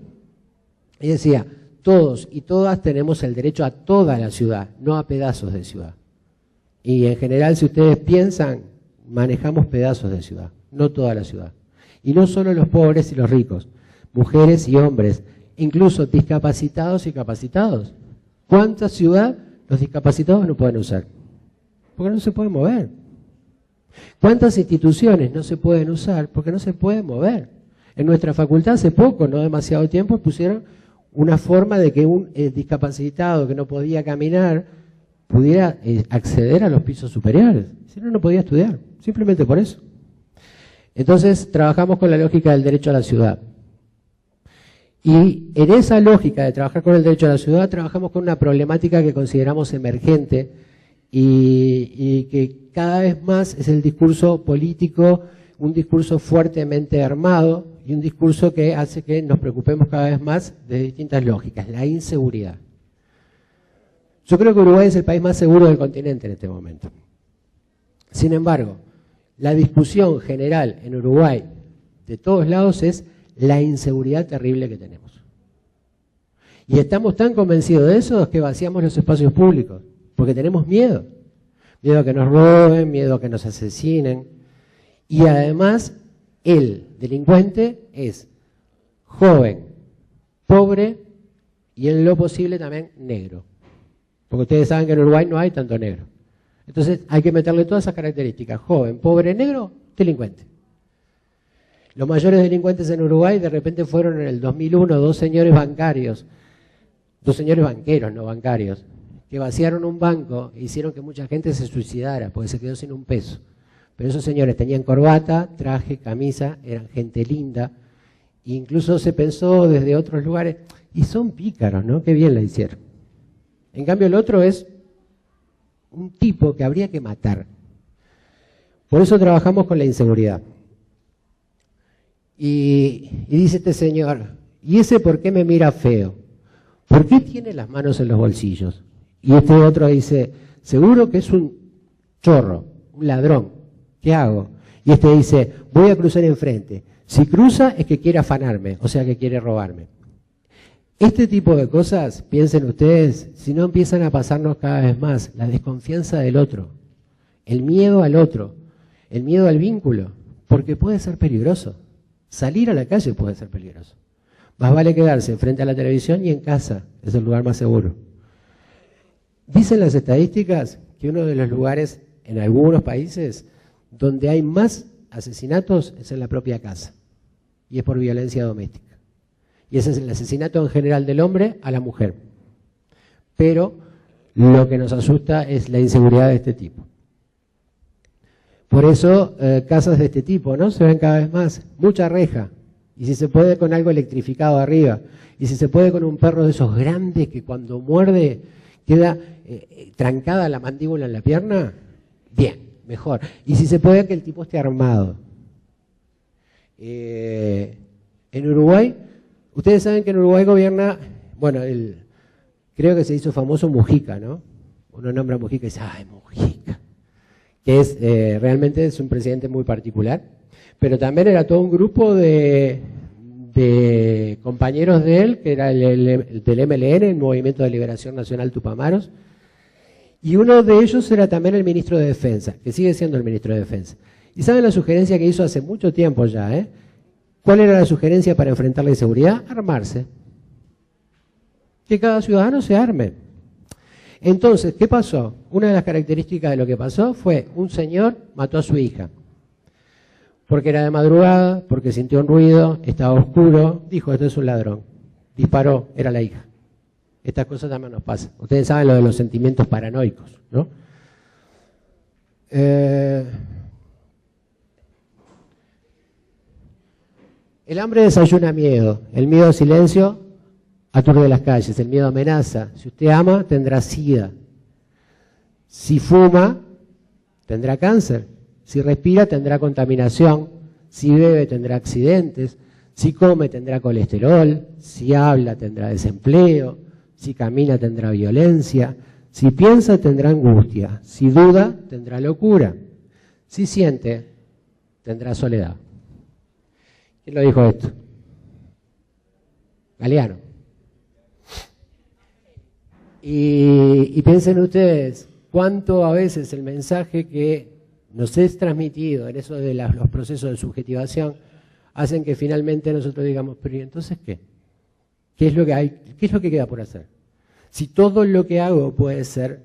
Y decía, todos y todas tenemos el derecho a toda la ciudad, no a pedazos de ciudad. Y en general, si ustedes piensan, manejamos pedazos de ciudad, no toda la ciudad. Y no solo los pobres y los ricos, mujeres y hombres, incluso discapacitados y capacitados. ¿Cuánta ciudad los discapacitados no pueden usar? Porque no se pueden mover. ¿Cuántas instituciones no se pueden usar? Porque no se pueden mover. En nuestra facultad hace poco, no demasiado tiempo, pusieron una forma de que un discapacitado que no podía caminar pudiera acceder a los pisos superiores. Si no, no podía estudiar, simplemente por eso. Entonces, trabajamos con la lógica del derecho a la ciudad. Y en esa lógica de trabajar con el derecho a la ciudad, trabajamos con una problemática que consideramos emergente y que cada vez más es el discurso político, un discurso fuertemente armado y un discurso que hace que nos preocupemos cada vez más de distintas lógicas, la inseguridad. Yo creo que Uruguay es el país más seguro del continente en este momento. Sin embargo, la discusión general en Uruguay de todos lados es la inseguridad terrible que tenemos. Y estamos tan convencidos de eso que vaciamos los espacios públicos, porque tenemos miedo. Miedo a que nos roben, miedo a que nos asesinen. Y además, el delincuente es joven, pobre y en lo posible también negro. Porque ustedes saben que en Uruguay no hay tanto negro. Entonces hay que meterle todas esas características. Joven, pobre, negro, delincuente. Los mayores delincuentes en Uruguay de repente fueron en el 2001 dos señores banqueros, no bancarios, que vaciaron un banco e hicieron que mucha gente se suicidara porque se quedó sin un peso. Pero esos señores tenían corbata, traje, camisa, eran gente linda, e incluso se pensó desde otros lugares, y son pícaros, ¿no? Qué bien la hicieron. En cambio el otro es un tipo que habría que matar. Por eso trabajamos con la inseguridad. Y dice este señor, ¿y ese por qué me mira feo? ¿Por qué tiene las manos en los bolsillos? Y este otro dice, seguro que es un chorro, un ladrón. ¿Qué hago? Y este dice, voy a cruzar enfrente. Si cruza es que quiere afanarme, o sea que quiere robarme. Este tipo de cosas, piensen ustedes, si no empiezan a pasarnos cada vez más, la desconfianza del otro, el miedo al otro, el miedo al vínculo, porque puede ser peligroso. Salir a la calle puede ser peligroso. Más vale quedarse frente a la televisión y en casa, es el lugar más seguro. Dicen las estadísticas que uno de los lugares en algunos países donde hay más asesinatos es en la propia casa, y es por violencia doméstica. Y ese es el asesinato en general del hombre a la mujer. Pero lo que nos asusta es la inseguridad de este tipo. Por eso casas de este tipo, ¿no? Se ven cada vez más, mucha reja, y si se puede con algo electrificado arriba, y si se puede con un perro de esos grandes que cuando muerde queda trancada la mandíbula en la pierna, bien, mejor. Y si se puede que el tipo esté armado. En Uruguay, ustedes saben que en Uruguay gobierna, bueno, creo que se hizo famoso Mujica, ¿no? Uno nombra a Mujica y dice, ¡ay, Mujica! Que es, realmente es un presidente muy particular, pero también era todo un grupo de compañeros de él, que era del MLN, el Movimiento de Liberación Nacional Tupamaros, y uno de ellos era también el ministro de Defensa, que sigue siendo el ministro de Defensa. ¿Y saben la sugerencia que hizo hace mucho tiempo ya, ¿Cuál era la sugerencia para enfrentar la inseguridad? Armarse. Que cada ciudadano se arme. Entonces, ¿qué pasó? Una de las características de lo que pasó fue un señor mató a su hija. Porque era de madrugada, porque sintió un ruido, estaba oscuro, dijo, este es un ladrón. Disparó, era la hija. Estas cosas también nos pasan. Ustedes saben lo de los sentimientos paranoicos, ¿no? El hambre desayuna miedo, el miedo silencio aturde las calles, el miedo amenaza. Si usted ama, tendrá sida. Si fuma, tendrá cáncer. Si respira tendrá contaminación, si bebe tendrá accidentes, si come tendrá colesterol, si habla tendrá desempleo, si camina tendrá violencia, si piensa tendrá angustia, si duda tendrá locura, si siente tendrá soledad. ¿Quién lo dijo esto? Galeano. Y piensen ustedes cuánto a veces el mensaje que nos es transmitido en eso de los procesos de subjetivación hacen que finalmente nosotros digamos, pero ¿y entonces qué? ¿Qué es lo que hay? ¿Qué es lo que queda por hacer? Si todo lo que hago puede ser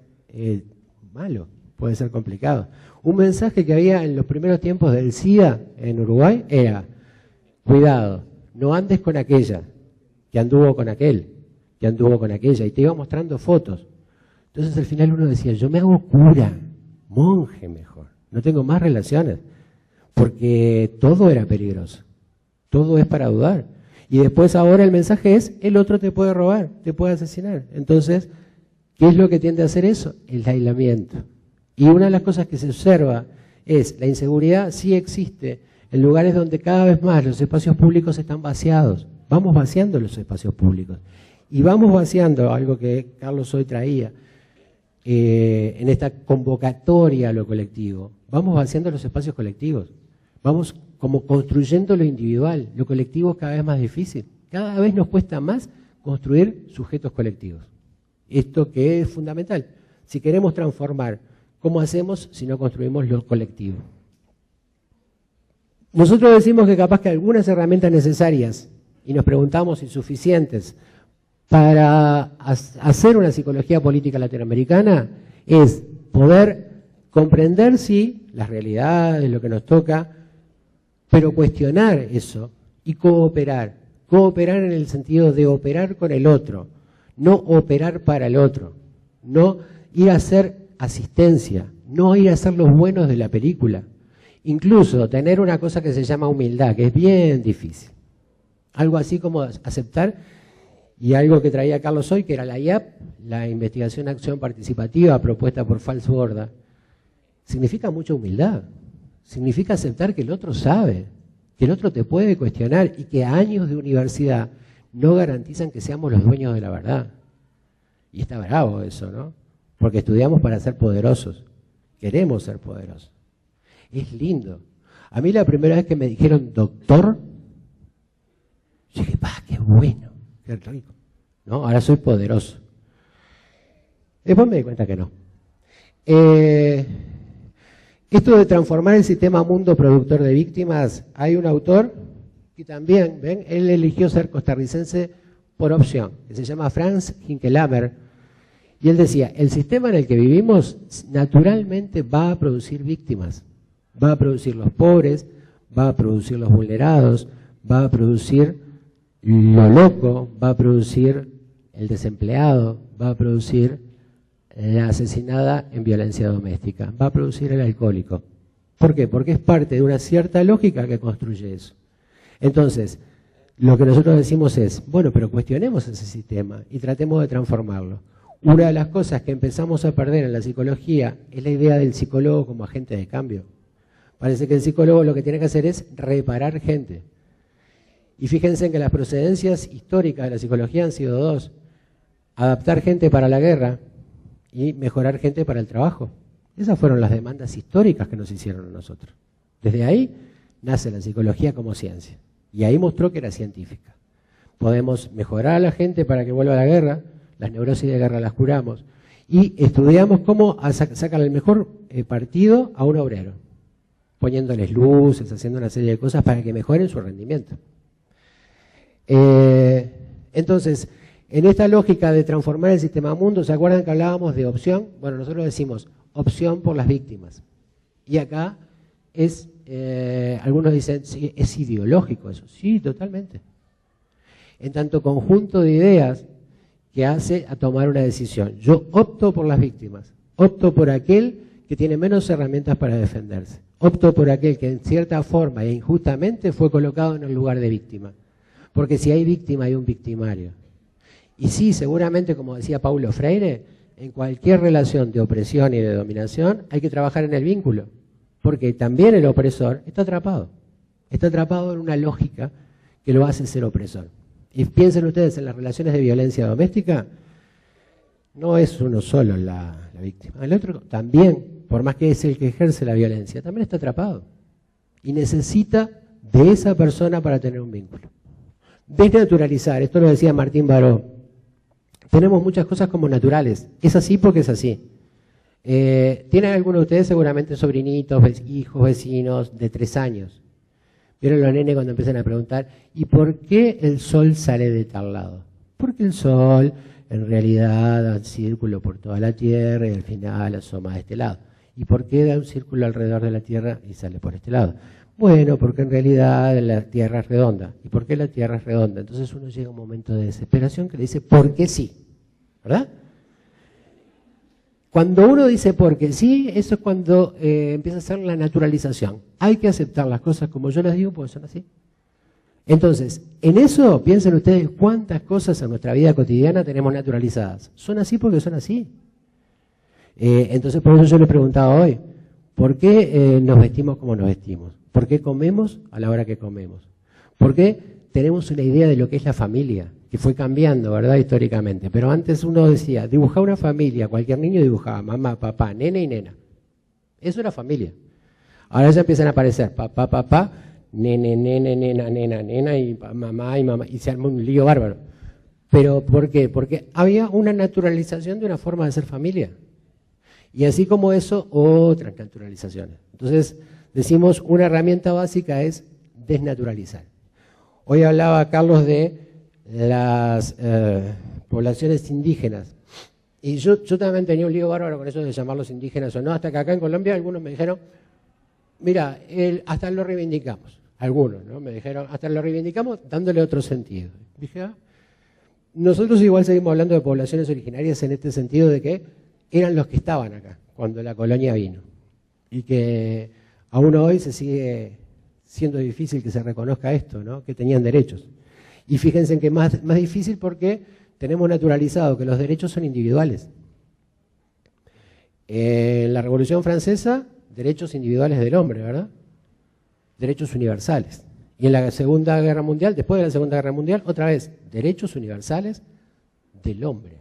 malo, puede ser complicado. Un mensaje que había en los primeros tiempos del SIDA en Uruguay era, cuidado, no andes con aquella que anduvo con aquel, que anduvo con aquella, y te iba mostrando fotos. Entonces al final uno decía, yo me hago cura, monje mejor, no tengo más relaciones, porque todo era peligroso, todo es para dudar. Y después ahora el mensaje es, el otro te puede robar, te puede asesinar. Entonces, ¿qué es lo que tiende a hacer eso? El aislamiento. Y una de las cosas que se observa es, la inseguridad sí existe en lugares donde cada vez más los espacios públicos están vaciados. Vamos vaciando los espacios públicos. Y vamos vaciando, algo que Carlos hoy traía, en esta convocatoria a lo colectivo, vamos vaciando los espacios colectivos. Vamos como construyendo lo individual, lo colectivo es cada vez más difícil. Cada vez nos cuesta más construir sujetos colectivos. Esto que es fundamental. Si queremos transformar, ¿cómo hacemos si no construimos lo colectivo? Nosotros decimos que capaz que algunas herramientas necesarias, y nos preguntamos si suficientes, para hacer una psicología política latinoamericana, es poder comprender, sí, las realidades, lo que nos toca, pero cuestionar eso y cooperar. Cooperar en el sentido de operar con el otro, no operar para el otro, no ir a hacer asistencia, no ir a ser los buenos de la película. Incluso tener una cosa que se llama humildad, que es bien difícil. Algo así como aceptar, y algo que traía Carlos hoy, que era la IAP, la Investigación Acción Participativa propuesta por Fals Borda, significa mucha humildad. Significa aceptar que el otro sabe, que el otro te puede cuestionar y que años de universidad no garantizan que seamos los dueños de la verdad. Y está bravo eso, ¿no? Porque estudiamos para ser poderosos, queremos ser poderosos. Es lindo. A mí la primera vez que me dijeron doctor, yo dije, qué bueno, qué rico. ¿No? Ahora soy poderoso. Después me di cuenta que no. Esto de transformar el sistema mundo productor de víctimas, hay un autor que también, ¿ven? Él eligió ser costarricense por opción, que se llama Franz Hinkelamer, y él decía, el sistema en el que vivimos naturalmente va a producir víctimas, va a producir los pobres, va a producir los vulnerados, va a producir lo loco, va a producir el desempleado, va a producir la asesinada en violencia doméstica, va a producir el alcohólico. ¿Por qué? Porque es parte de una cierta lógica que construye eso. Entonces, lo que nosotros decimos es, bueno, pero cuestionemos ese sistema y tratemos de transformarlo. Una de las cosas que empezamos a perder en la psicología es la idea del psicólogo como agente de cambio. Parece que el psicólogo lo que tiene que hacer es reparar gente. Y fíjense en que las procedencias históricas de la psicología han sido dos. Adaptar gente para la guerra y mejorar gente para el trabajo. Esas fueron las demandas históricas que nos hicieron a nosotros. Desde ahí nace la psicología como ciencia. Y ahí mostró que era científica. Podemos mejorar a la gente para que vuelva a la guerra, las neurosis de guerra las curamos, y estudiamos cómo sacar el mejor partido a un obrero, poniéndoles luces, haciendo una serie de cosas para que mejoren su rendimiento. Entonces, en esta lógica de transformar el sistema mundo, ¿se acuerdan que hablábamos de opción? Bueno, nosotros decimos opción por las víctimas. Y acá es, algunos dicen, sí, es ideológico eso. Sí, totalmente. En tanto conjunto de ideas que hace a tomar una decisión. Yo opto por las víctimas, opto por aquel que tiene menos herramientas para defenderse, opto por aquel que en cierta forma e injustamente fue colocado en el lugar de víctima. Porque si hay víctima hay un victimario. Y sí, seguramente, como decía Paulo Freire, en cualquier relación de opresión y de dominación hay que trabajar en el vínculo. Porque también el opresor está atrapado en una lógica que lo hace ser opresor. Y piensen ustedes en las relaciones de violencia doméstica, no es uno solo la víctima, el otro también, por más que es el que ejerce la violencia, también está atrapado y necesita de esa persona para tener un vínculo. Desnaturalizar, esto lo decía Martín Baró, tenemos muchas cosas como naturales, es así porque es así. ¿Tienen alguno de ustedes seguramente sobrinitos, hijos, vecinos de 3 años? ¿Vieron los nenes cuando empiezan a preguntar, ¿y por qué el sol sale de tal lado? Porque el sol en realidad da un círculo por toda la Tierra y al final asoma de este lado. ¿Y por qué da un círculo alrededor de la Tierra y sale por este lado? Bueno, porque en realidad la Tierra es redonda. ¿Y por qué la Tierra es redonda? Entonces uno llega a un momento de desesperación que le dice, ¿por qué sí? ¿Verdad? Cuando uno dice porque sí, eso es cuando empieza a ser la naturalización. Hay que aceptar las cosas como yo las digo porque son así. Entonces, en eso piensen ustedes cuántas cosas en nuestra vida cotidiana tenemos naturalizadas. Son así porque son así. Entonces, por eso yo les preguntaba hoy, ¿por qué nos vestimos como nos vestimos? ¿Por qué comemos a la hora que comemos? ¿Por qué tenemos una idea de lo que es la familia? Que fue cambiando, ¿verdad? Históricamente. Pero antes uno decía, dibujaba una familia, cualquier niño dibujaba mamá, papá, nene y nena. Eso era familia. Ahora ya empiezan a aparecer papá, papá, nene, nene, nena, nena, nena y mamá, y se armó un lío bárbaro. ¿Pero por qué? Porque había una naturalización de una forma de ser familia. Y así como eso, otras naturalizaciones. Entonces, decimos, una herramienta básica es desnaturalizar. Hoy hablaba Carlos de las poblaciones indígenas. Y yo también tenía un lío bárbaro con eso de llamarlos indígenas o no, hasta que acá en Colombia algunos me dijeron, mira, hasta lo reivindicamos. Algunos, ¿no? Me dijeron, hasta lo reivindicamos dándole otro sentido. Dije, nosotros igual seguimos hablando de poblaciones originarias en este sentido de que eran los que estaban acá cuando la colonia vino. Y que aún hoy se sigue siendo difícil que se reconozca esto, ¿no? Que tenían derechos. Y fíjense que más difícil porque tenemos naturalizado que los derechos son individuales. En la Revolución Francesa, derechos individuales del hombre, ¿verdad? Derechos universales. Y en la Segunda Guerra Mundial, después de la Segunda Guerra Mundial, otra vez, derechos universales del hombre.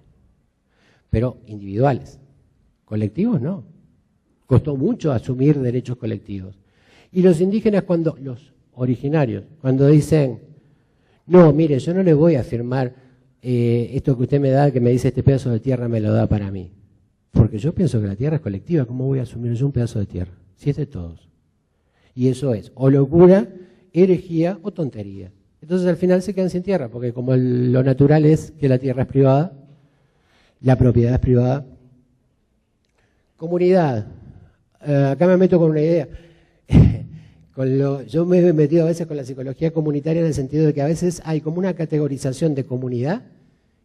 Pero individuales. Colectivos no. Costó mucho asumir derechos colectivos. Y los indígenas, los originarios, cuando dicen, no, mire, yo no le voy a firmar esto que usted me da, que me dice este pedazo de tierra me lo da para mí. Porque yo pienso que la tierra es colectiva, ¿cómo voy a asumir yo un pedazo de tierra? Si es de todos. Y eso es o locura, herejía o tontería. Entonces al final se quedan sin tierra, porque como lo natural es que la tierra es privada, la propiedad es privada. Comunidad. Acá me meto con una idea. Yo me he metido a veces con la psicología comunitaria en el sentido de que a veces hay como una categorización de comunidad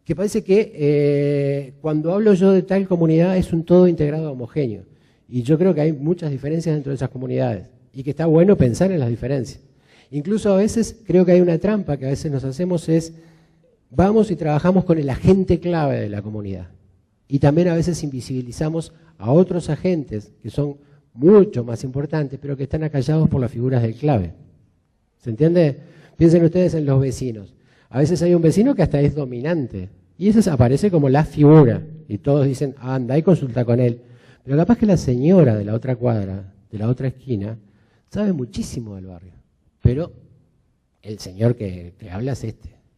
que parece que cuando hablo yo de tal comunidad es un todo integrado homogéneo. Y yo creo que hay muchas diferencias dentro de esas comunidades y que está bueno pensar en las diferencias. Incluso a veces creo que hay una trampa que a veces nos hacemos es, vamos y trabajamos con el agente clave de la comunidad. Y también a veces invisibilizamos a otros agentes que son mucho más importantes, pero que están acallados por las figuras del clave. ¿Se entiende? Piensen ustedes en los vecinos. A veces hay un vecino que hasta es dominante, y ese aparece como la figura, y todos dicen, anda y consulta con él. Pero capaz que la señora de la otra cuadra, de la otra esquina, sabe muchísimo del barrio, pero el señor que habla es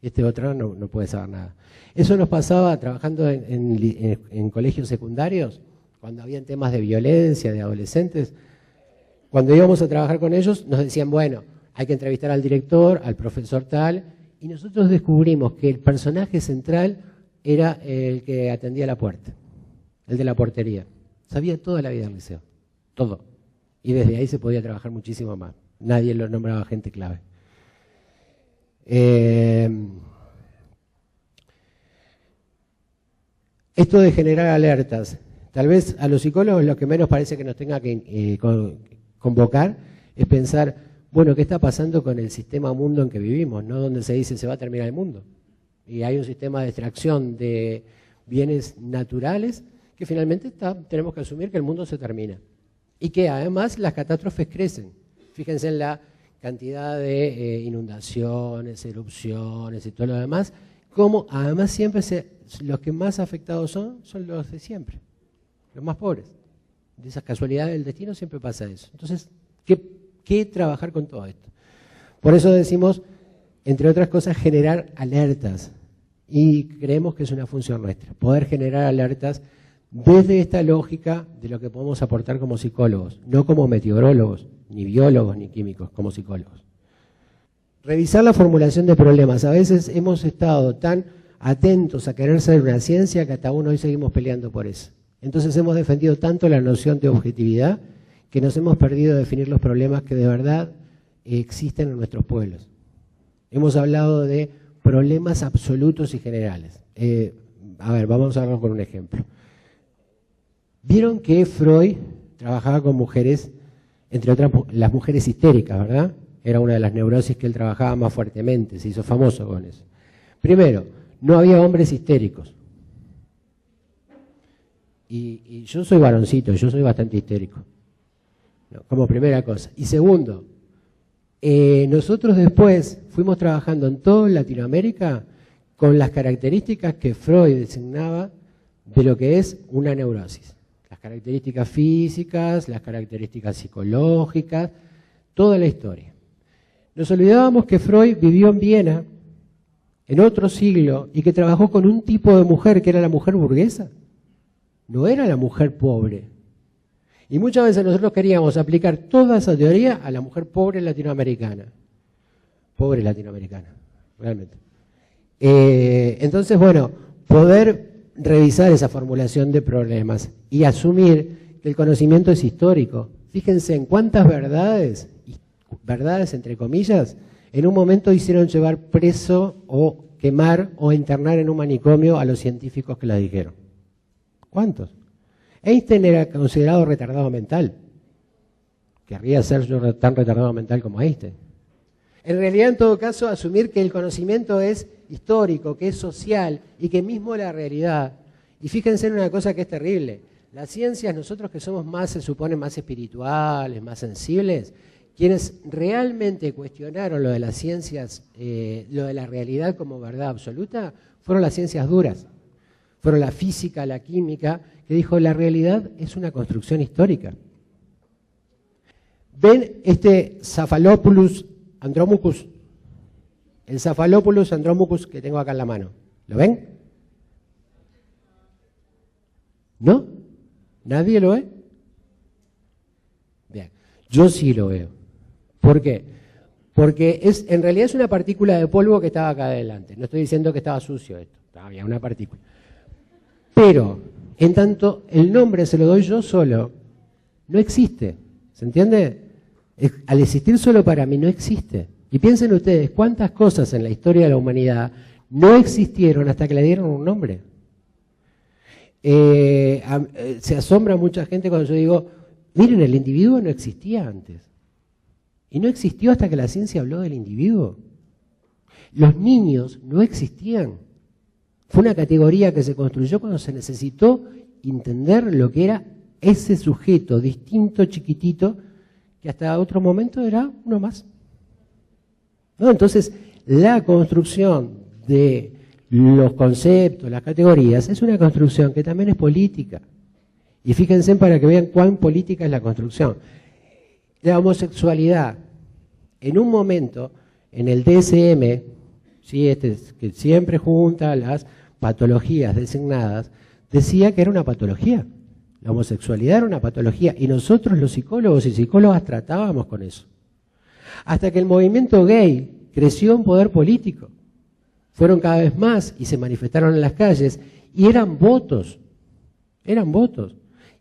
este otro no puede saber nada. Eso nos pasaba trabajando en colegios secundarios, cuando habían temas de violencia, de adolescentes. Cuando íbamos a trabajar con ellos, nos decían, bueno, hay que entrevistar al director, al profesor tal, y nosotros descubrimos que el personaje central era el que atendía la puerta, el de la portería. Sabía toda la vida del liceo, todo. Y desde ahí se podía trabajar muchísimo más. Nadie lo nombraba gente clave. Esto de generar alertas, tal vez a los psicólogos lo que menos parece que nos tenga que convocar es pensar, bueno, ¿qué está pasando con el sistema mundo en que vivimos? ¿No? Donde se dice se va a terminar el mundo. Y hay un sistema de extracción de bienes naturales que finalmente tenemos que asumir que el mundo se termina. Y que además las catástrofes crecen. Fíjense en la cantidad de inundaciones, erupciones y todo lo demás, como además siempre los que más afectados son los de siempre, los más pobres. De esas casualidades del destino siempre pasa eso. Entonces, ¿qué trabajar con todo esto? Por eso decimos, entre otras cosas, generar alertas. Y creemos que es una función nuestra, poder generar alertas desde esta lógica de lo que podemos aportar como psicólogos, no como meteorólogos, ni biólogos, ni químicos, como psicólogos. Revisar la formulación de problemas. A veces hemos estado tan atentos a querer ser una ciencia que hasta aún hoy seguimos peleando por eso. Entonces hemos defendido tanto la noción de objetividad que nos hemos perdido de definir los problemas que de verdad existen en nuestros pueblos. Hemos hablado de problemas absolutos y generales. A ver, vamos a hablar con un ejemplo. Vieron que Freud trabajaba con mujeres, entre otras las mujeres histéricas, ¿verdad? Era una de las neurosis que él trabajaba más fuertemente, se hizo famoso con eso. Primero, no había hombres histéricos. Y yo soy varoncito, yo soy bastante histérico, ¿no? Como primera cosa. Y segundo, nosotros después fuimos trabajando en toda Latinoamérica con las características que Freud designaba de lo que es una neurosis. Las características físicas, las características psicológicas, toda la historia. Nos olvidábamos que Freud vivió en Viena en otro siglo y que trabajó con un tipo de mujer que era la mujer burguesa. No era la mujer pobre. Y muchas veces nosotros queríamos aplicar toda esa teoría a la mujer pobre latinoamericana. Pobre latinoamericana, realmente. Entonces, bueno, poder revisar esa formulación de problemas y asumir que el conocimiento es histórico. Fíjense en cuántas verdades entre comillas, en un momento hicieron llevar preso o quemar o internar en un manicomio a los científicos que la dijeron. ¿Cuántos? Einstein era considerado retardado mental. Querría ser yo tan retardado mental como Einstein. En realidad, en todo caso, asumir que el conocimiento es histórico, que es social y que mismo la realidad. Y fíjense en una cosa que es terrible. Las ciencias, nosotros que somos más, se supone, más espirituales, más sensibles, quienes realmente cuestionaron lo de las ciencias, lo de la realidad como verdad absoluta, fueron las ciencias duras. Fueron la física, la química, que dijo la realidad es una construcción histórica. ¿Ven este Cephalopoulos andromucus? El Cephalopoulos andromucus que tengo acá en la mano. ¿Lo ven? ¿No? ¿Nadie lo ve? Bien, yo sí lo veo. ¿Por qué? Porque en realidad es una partícula de polvo que estaba acá adelante. No estoy diciendo que estaba sucio esto, había una partícula. Pero, en tanto el nombre se lo doy yo solo, no existe. ¿Se entiende? Al existir solo para mí no existe. Y piensen ustedes cuántas cosas en la historia de la humanidad no existieron hasta que le dieron un nombre. Se asombra mucha gente cuando yo digo, miren, el individuo no existía antes. Y no existió hasta que la ciencia habló del individuo. Los niños no existían. Fue una categoría que se construyó cuando se necesitó entender lo que era ese sujeto distinto, chiquitito, que hasta otro momento era uno más. ¿No? Entonces, la construcción de los conceptos, las categorías, es una construcción que también es política. Y fíjense para que vean cuán política es la construcción. La homosexualidad, en un momento, en el DSM, ¿sí? Que siempre junta las patologías designadas, decía que era una patología. La homosexualidad era una patología y nosotros los psicólogos y psicólogas tratábamos con eso. Hasta que el movimiento gay creció en poder político. Fueron cada vez más y se manifestaron en las calles y eran votos.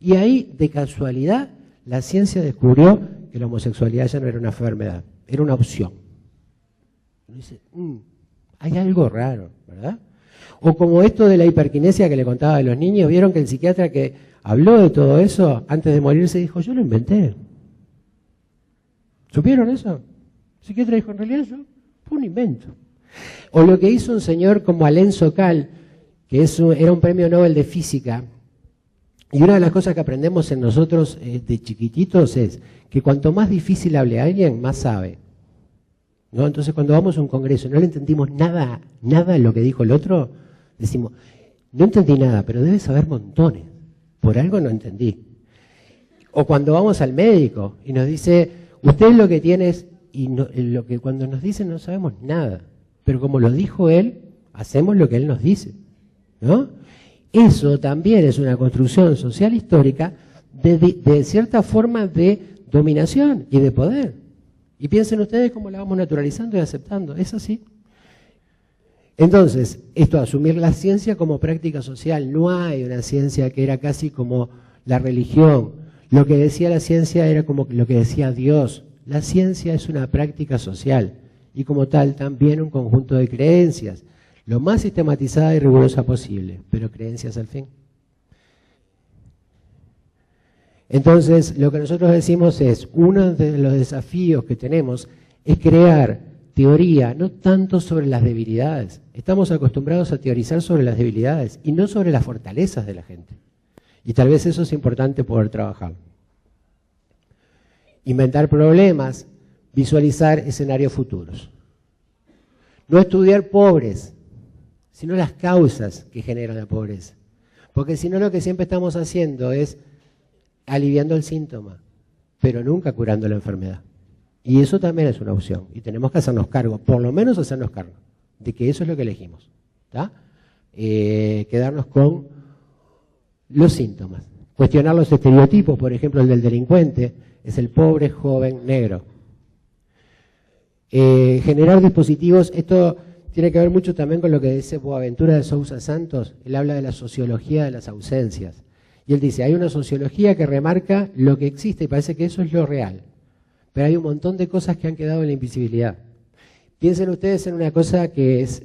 Y ahí, de casualidad, la ciencia descubrió que la homosexualidad ya no era una enfermedad, era una opción. Uno dice, hay algo raro, ¿verdad? O como esto de la hiperquinesia que le contaba de los niños, vieron que el psiquiatra que habló de todo eso, antes de morirse dijo, yo lo inventé. ¿Supieron eso? El psiquiatra dijo, en realidad eso fue un invento. O lo que hizo un señor como Alain Sokal, que era un premio Nobel de Física, Y una de las cosas que aprendemos en nosotros de chiquititos es que cuanto más difícil hable alguien, más sabe. ¿No? Entonces cuando vamos a un congreso y no le entendimos nada de lo que dijo el otro, decimos, no entendí nada, pero debe saber montones. Por algo no entendí. O cuando vamos al médico y nos dice, usted lo que tiene es, y lo que cuando nos dice no sabemos nada, pero como lo dijo él, hacemos lo que él nos dice, ¿no? Eso también es una construcción social histórica de cierta forma de dominación y de poder. Y piensen ustedes cómo la vamos naturalizando y aceptando, es así. Entonces, esto, asumir la ciencia como práctica social, no hay una ciencia que era casi como la religión. Lo que decía la ciencia era como lo que decía Dios. La ciencia es una práctica social y como tal también un conjunto de creencias, lo más sistematizada y rigurosa posible, pero creencias al fin. Entonces, lo que nosotros decimos es, uno de los desafíos que tenemos es crear teoría, no tanto sobre las debilidades. Estamos acostumbrados a teorizar sobre las debilidades y no sobre las fortalezas de la gente. Y tal vez eso es importante poder trabajar. Inventar problemas, visualizar escenarios futuros. No estudiar pobres, sino las causas que generan la pobreza. Porque si no, lo que siempre estamos haciendo es aliviando el síntoma, pero nunca curando la enfermedad. Y eso también es una opción. Y tenemos que hacernos cargo, por lo menos hacernos cargo, de que eso es lo que elegimos. ¿Tá? Quedarnos con los síntomas. Cuestionar los estereotipos, por ejemplo, el del delincuente es el pobre, joven, negro. Generar dispositivos, esto tiene que ver mucho también con lo que dice Boaventura de Sousa Santos. Él habla de la sociología de las ausencias. Y él dice, hay una sociología que remarca lo que existe y parece que eso es lo real. Pero hay un montón de cosas que han quedado en la invisibilidad. Piensen ustedes en una cosa que es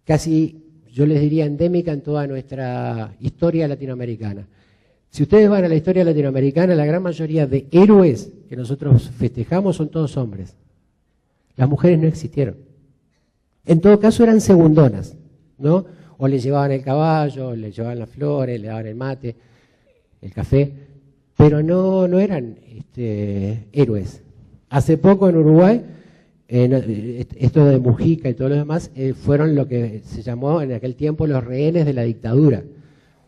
casi, yo les diría, endémica en toda nuestra historia latinoamericana. Si ustedes van a la historia latinoamericana, la gran mayoría de héroes que nosotros festejamos son todos hombres. Las mujeres no existieron. En todo caso eran segundonas, ¿no? O le llevaban el caballo, le llevaban las flores, le daban el mate, el café, pero no eran héroes. Hace poco en Uruguay, esto de Mujica y todo lo demás, fueron lo que se llamó en aquel tiempo los rehenes de la dictadura.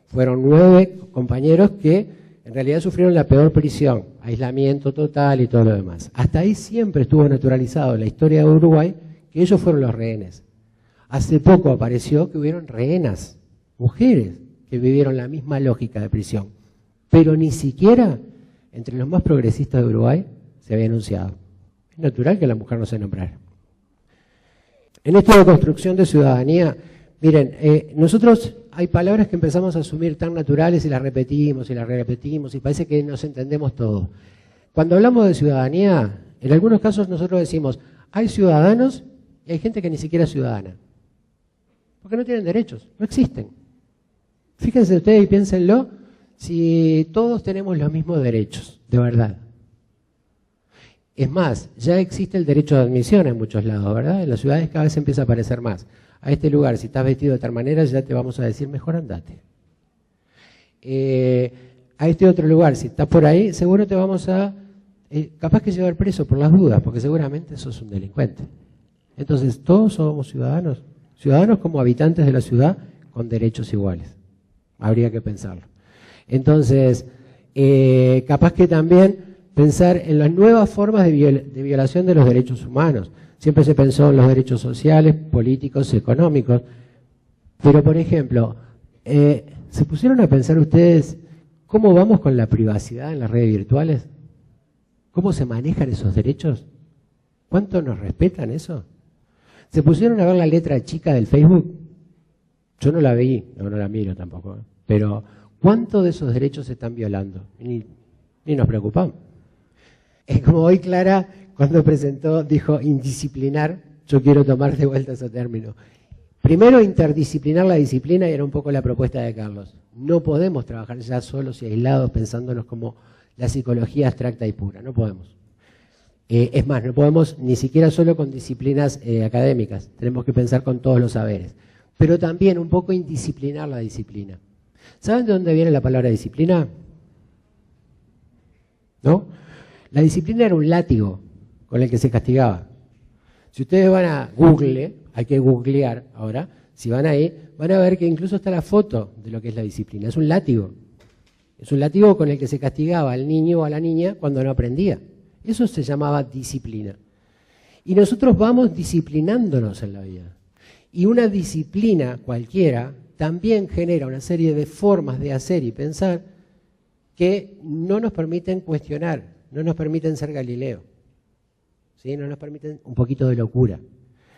Fueron 9 compañeros que en realidad sufrieron la peor prisión, aislamiento total y todo lo demás. Hasta ahí siempre estuvo naturalizado en la historia de Uruguay que ellos fueron los rehenes. Hace poco apareció que hubieron rehenas, mujeres, que vivieron la misma lógica de prisión. Pero ni siquiera entre los más progresistas de Uruguay se había anunciado. Es natural que la mujer no se nombrara. En esto de construcción de ciudadanía, miren, nosotros hay palabras que empezamos a asumir tan naturales y las repetimos y las repetimos y parece que nos entendemos todo. Cuando hablamos de ciudadanía, en algunos casos nosotros decimos, hay ciudadanos y hay gente que ni siquiera es ciudadana. Porque no tienen derechos, no existen. Fíjense ustedes y piénsenlo, si todos tenemos los mismos derechos, de verdad. Es más, ya existe el derecho de admisión en muchos lados, ¿verdad? En las ciudades cada vez empieza a aparecer más. A este lugar, si estás vestido de tal manera, ya te vamos a decir, mejor andate. A este otro lugar, si estás por ahí, seguro te vamos a, capaz que llevar preso por las dudas, porque seguramente sos un delincuente. Entonces, todos somos ciudadanos. Ciudadanos como habitantes de la ciudad con derechos iguales. Habría que pensarlo. Entonces, capaz que también pensar en las nuevas formas de violación de los derechos humanos. Siempre se pensó en los derechos sociales, políticos, económicos. Pero, por ejemplo, ¿se pusieron a pensar ustedes cómo vamos con la privacidad en las redes virtuales? ¿Cómo se manejan esos derechos? ¿Cuánto nos respetan eso? ¿Se pusieron a ver la letra chica del Facebook? Yo no la vi, no la miro tampoco, pero ¿cuánto de esos derechos se están violando? Ni nos preocupamos. Es como hoy Clara, cuando presentó, dijo indisciplinar, yo quiero tomar de vuelta ese término. Primero, interdisciplinar la disciplina, y era un poco la propuesta de Carlos. No podemos trabajar ya solos y aislados pensándonos como la psicología abstracta y pura, no podemos. Es más, no podemos ni siquiera solo con disciplinas académicas, tenemos que pensar con todos los saberes. Pero también un poco indisciplinar la disciplina. ¿Saben de dónde viene la palabra disciplina? ¿No? La disciplina era un látigo con el que se castigaba. Si ustedes van a Google, hay que googlear ahora, si van ahí, van a ver que incluso está la foto de lo que es la disciplina. Es un látigo. Es un látigo con el que se castigaba al niño o a la niña cuando no aprendía. Eso se llamaba disciplina. Y nosotros vamos disciplinándonos en la vida. Y una disciplina cualquiera también genera una serie de formas de hacer y pensar que no nos permiten cuestionar, no nos permiten ser Galileo, ¿sí? No nos permiten un poquito de locura,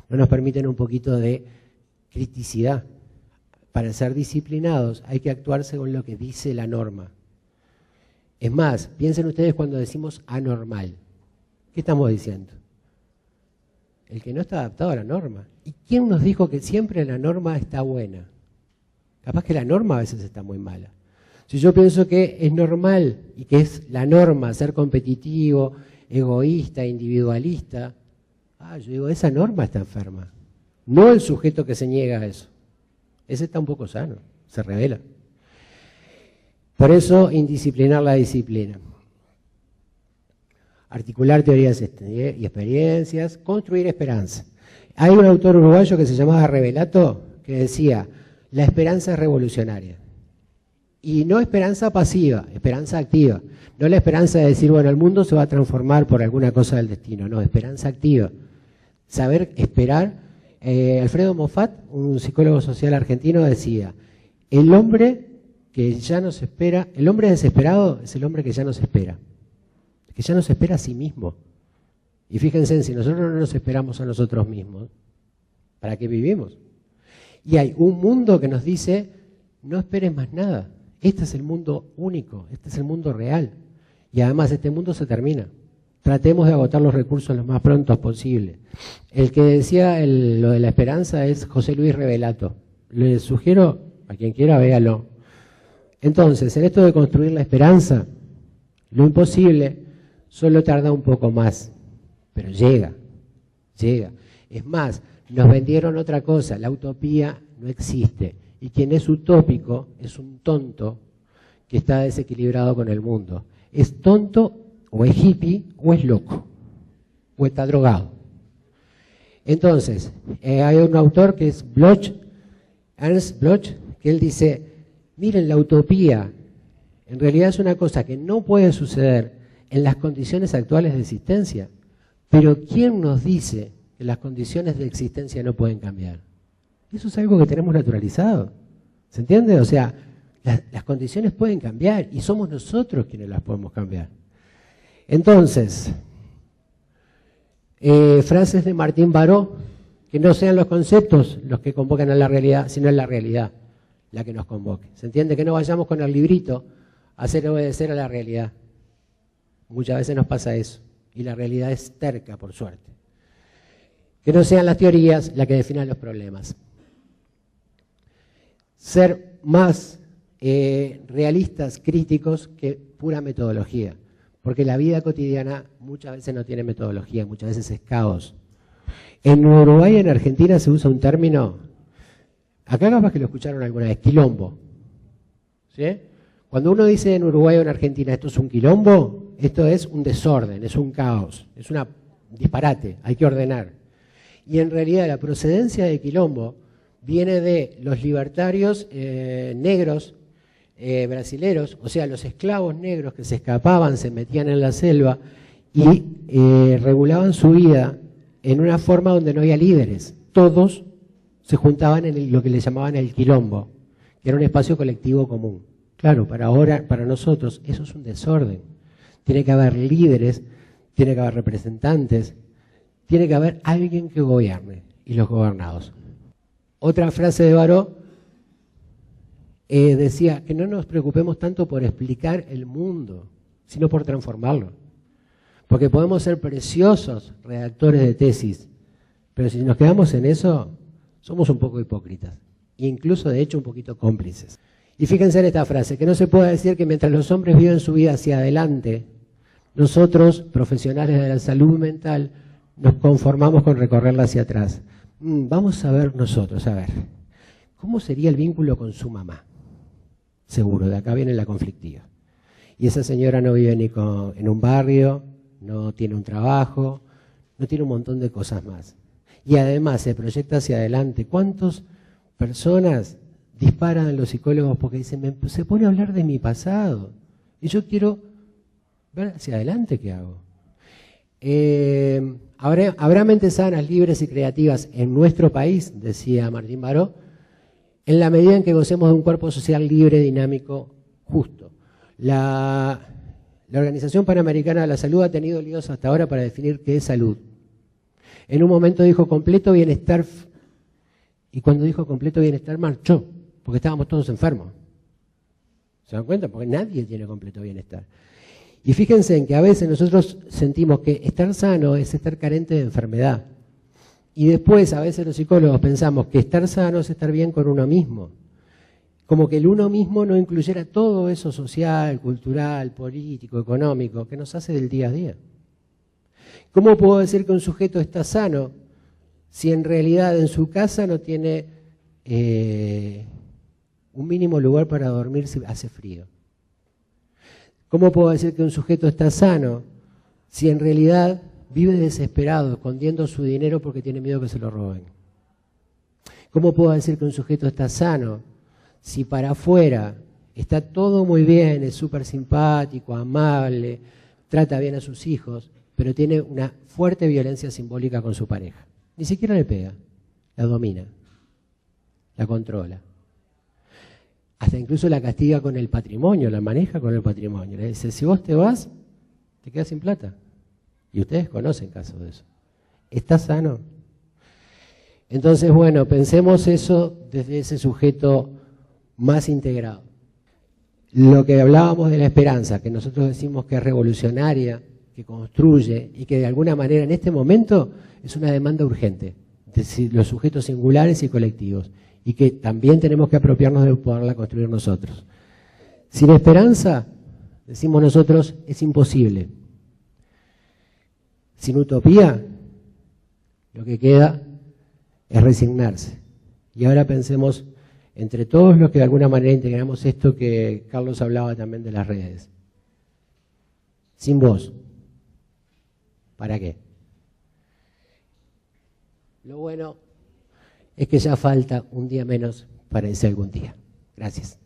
no nos permiten un poquito de criticidad. Para ser disciplinados hay que actuar según lo que dice la norma. Es más, piensen ustedes cuando decimos anormal. ¿Qué estamos diciendo? El que no está adaptado a la norma. ¿Y quién nos dijo que siempre la norma está buena? Capaz que la norma a veces está muy mala. Si yo pienso que es normal y que es la norma ser competitivo, egoísta, individualista, yo digo, esa norma está enferma. No el sujeto que se niega a eso. Ese está un poco sano, se revela. Por eso, indisciplinar la disciplina. Articular teorías y experiencias, construir esperanza. Hay un autor uruguayo que se llamaba Revelato que decía, la esperanza es revolucionaria. Y no esperanza pasiva, esperanza activa. No la esperanza de decir, bueno, el mundo se va a transformar por alguna cosa del destino. No, esperanza activa. Saber esperar. Alfredo Moffat, un psicólogo social argentino, decía, el hombre que ya no se espera, el hombre desesperado es el hombre que ya no se espera. Que ya no se espera a sí mismo. Y fíjense, si nosotros no nos esperamos a nosotros mismos, ¿para qué vivimos? Y hay un mundo que nos dice, no esperes más nada. Este es el mundo único, este es el mundo real. Y además este mundo se termina. Tratemos de agotar los recursos lo más pronto posible. El que decía lo de la esperanza es José Luis Revelato. Les sugiero, a quien quiera, véalo. Entonces, en esto de construir la esperanza, lo imposible solo tarda un poco más, pero llega. Es más, nos vendieron otra cosa, la utopía no existe. Y quien es utópico es un tonto que está desequilibrado con el mundo. Es tonto o es hippie o es loco o está drogado. Entonces, hay un autor que es Bloch, Ernst Bloch, que él dice, miren, la utopía en realidad es una cosa que no puede suceder en las condiciones actuales de existencia, pero ¿quién nos dice que las condiciones de existencia no pueden cambiar? Eso es algo que tenemos naturalizado, ¿se entiende? O sea, las condiciones pueden cambiar y somos nosotros quienes las podemos cambiar. Entonces, frases de Martín Baró, que no sean los conceptos los que convocan a la realidad, sino la realidad la que nos convoque. ¿Se entiende? Que no vayamos con el librito a hacer obedecer a la realidad. Muchas veces nos pasa eso, y la realidad es terca, por suerte. Que no sean las teorías las que definan los problemas. Ser más realistas, críticos, que pura metodología. Porque la vida cotidiana muchas veces no tiene metodología, muchas veces es caos. En Uruguay y en Argentina se usa un término, acá capaz que lo escucharon alguna vez, quilombo. ¿Sí? Cuando uno dice en Uruguay o en Argentina esto es un quilombo, esto es un desorden, es un caos, es un disparate, hay que ordenar. Y en realidad la procedencia de quilombo viene de los libertarios negros, brasileros, o sea, los esclavos negros que se escapaban, se metían en la selva y regulaban su vida en una forma donde no había líderes. Todos se juntaban en lo que le llamaban el quilombo, que era un espacio colectivo común. Claro, para nosotros, eso es un desorden. Tiene que haber líderes, tiene que haber representantes, tiene que haber alguien que gobierne y los gobernados. Otra frase de Baró decía que no nos preocupemos tanto por explicar el mundo, sino por transformarlo. Porque podemos ser preciosos redactores de tesis, pero si nos quedamos en eso, somos un poco hipócritas, incluso de hecho un poquito cómplices. Y fíjense en esta frase, que no se puede decir que mientras los hombres viven su vida hacia adelante, nosotros, profesionales de la salud mental, nos conformamos con recorrerla hacia atrás. Vamos a ver nosotros, a ver, ¿cómo sería el vínculo con su mamá? seguro, de acá viene la conflictiva. Y esa señora no vive ni en un barrio, no tiene un trabajo, no tiene un montón de cosas más. Y además se proyecta hacia adelante. ¿Cuántas personas disparan en los psicólogos porque dicen, se pone a hablar de mi pasado y yo quiero ver hacia adelante qué hago? Habrá mentes sanas, libres y creativas en nuestro país, decía Martín Baró, en la medida en que gocemos de un cuerpo social libre, dinámico, justo. La Organización Panamericana de la Salud ha tenido líos hasta ahora para definir qué es salud. En un momento dijo completo bienestar, y cuando dijo completo bienestar marchó, porque estábamos todos enfermos. ¿Se dan cuenta? Porque nadie tiene completo bienestar. Y fíjense en que a veces nosotros sentimos que estar sano es estar carente de enfermedad. Y después a veces los psicólogos pensamos que estar sano es estar bien con uno mismo. Como que el uno mismo no incluyera todo eso social, cultural, político, económico, que nos hace del día a día. ¿Cómo puedo decir que un sujeto está sano si en realidad en su casa no tiene un mínimo lugar para dormir si hace frío? ¿Cómo puedo decir que un sujeto está sano si en realidad vive desesperado, escondiendo su dinero porque tiene miedo que se lo roben? ¿Cómo puedo decir que un sujeto está sano si para afuera está todo muy bien, es súper simpático, amable, trata bien a sus hijos, pero tiene una fuerte violencia simbólica con su pareja? Ni siquiera le pega, la domina, la controla. Hasta incluso la castiga con el patrimonio, la maneja con el patrimonio. Le dice, si vos te vas, te quedas sin plata. Y ustedes conocen casos de eso. ¿Está sano? Entonces, bueno, pensemos eso desde ese sujeto más integrado. Lo que hablábamos de la esperanza, que nosotros decimos que es revolucionaria, que construye y que de alguna manera en este momento es una demanda urgente de los sujetos singulares y colectivos, y que también tenemos que apropiarnos de poderla construir nosotros. Sin esperanza, decimos nosotros, es imposible. Sin utopía, lo que queda es resignarse. Y ahora pensemos entre todos los que de alguna manera integramos esto que Carlos hablaba también de las redes. Sin vos, ¿para qué? Lo bueno es que ya falta un día menos para ese algún día. Gracias.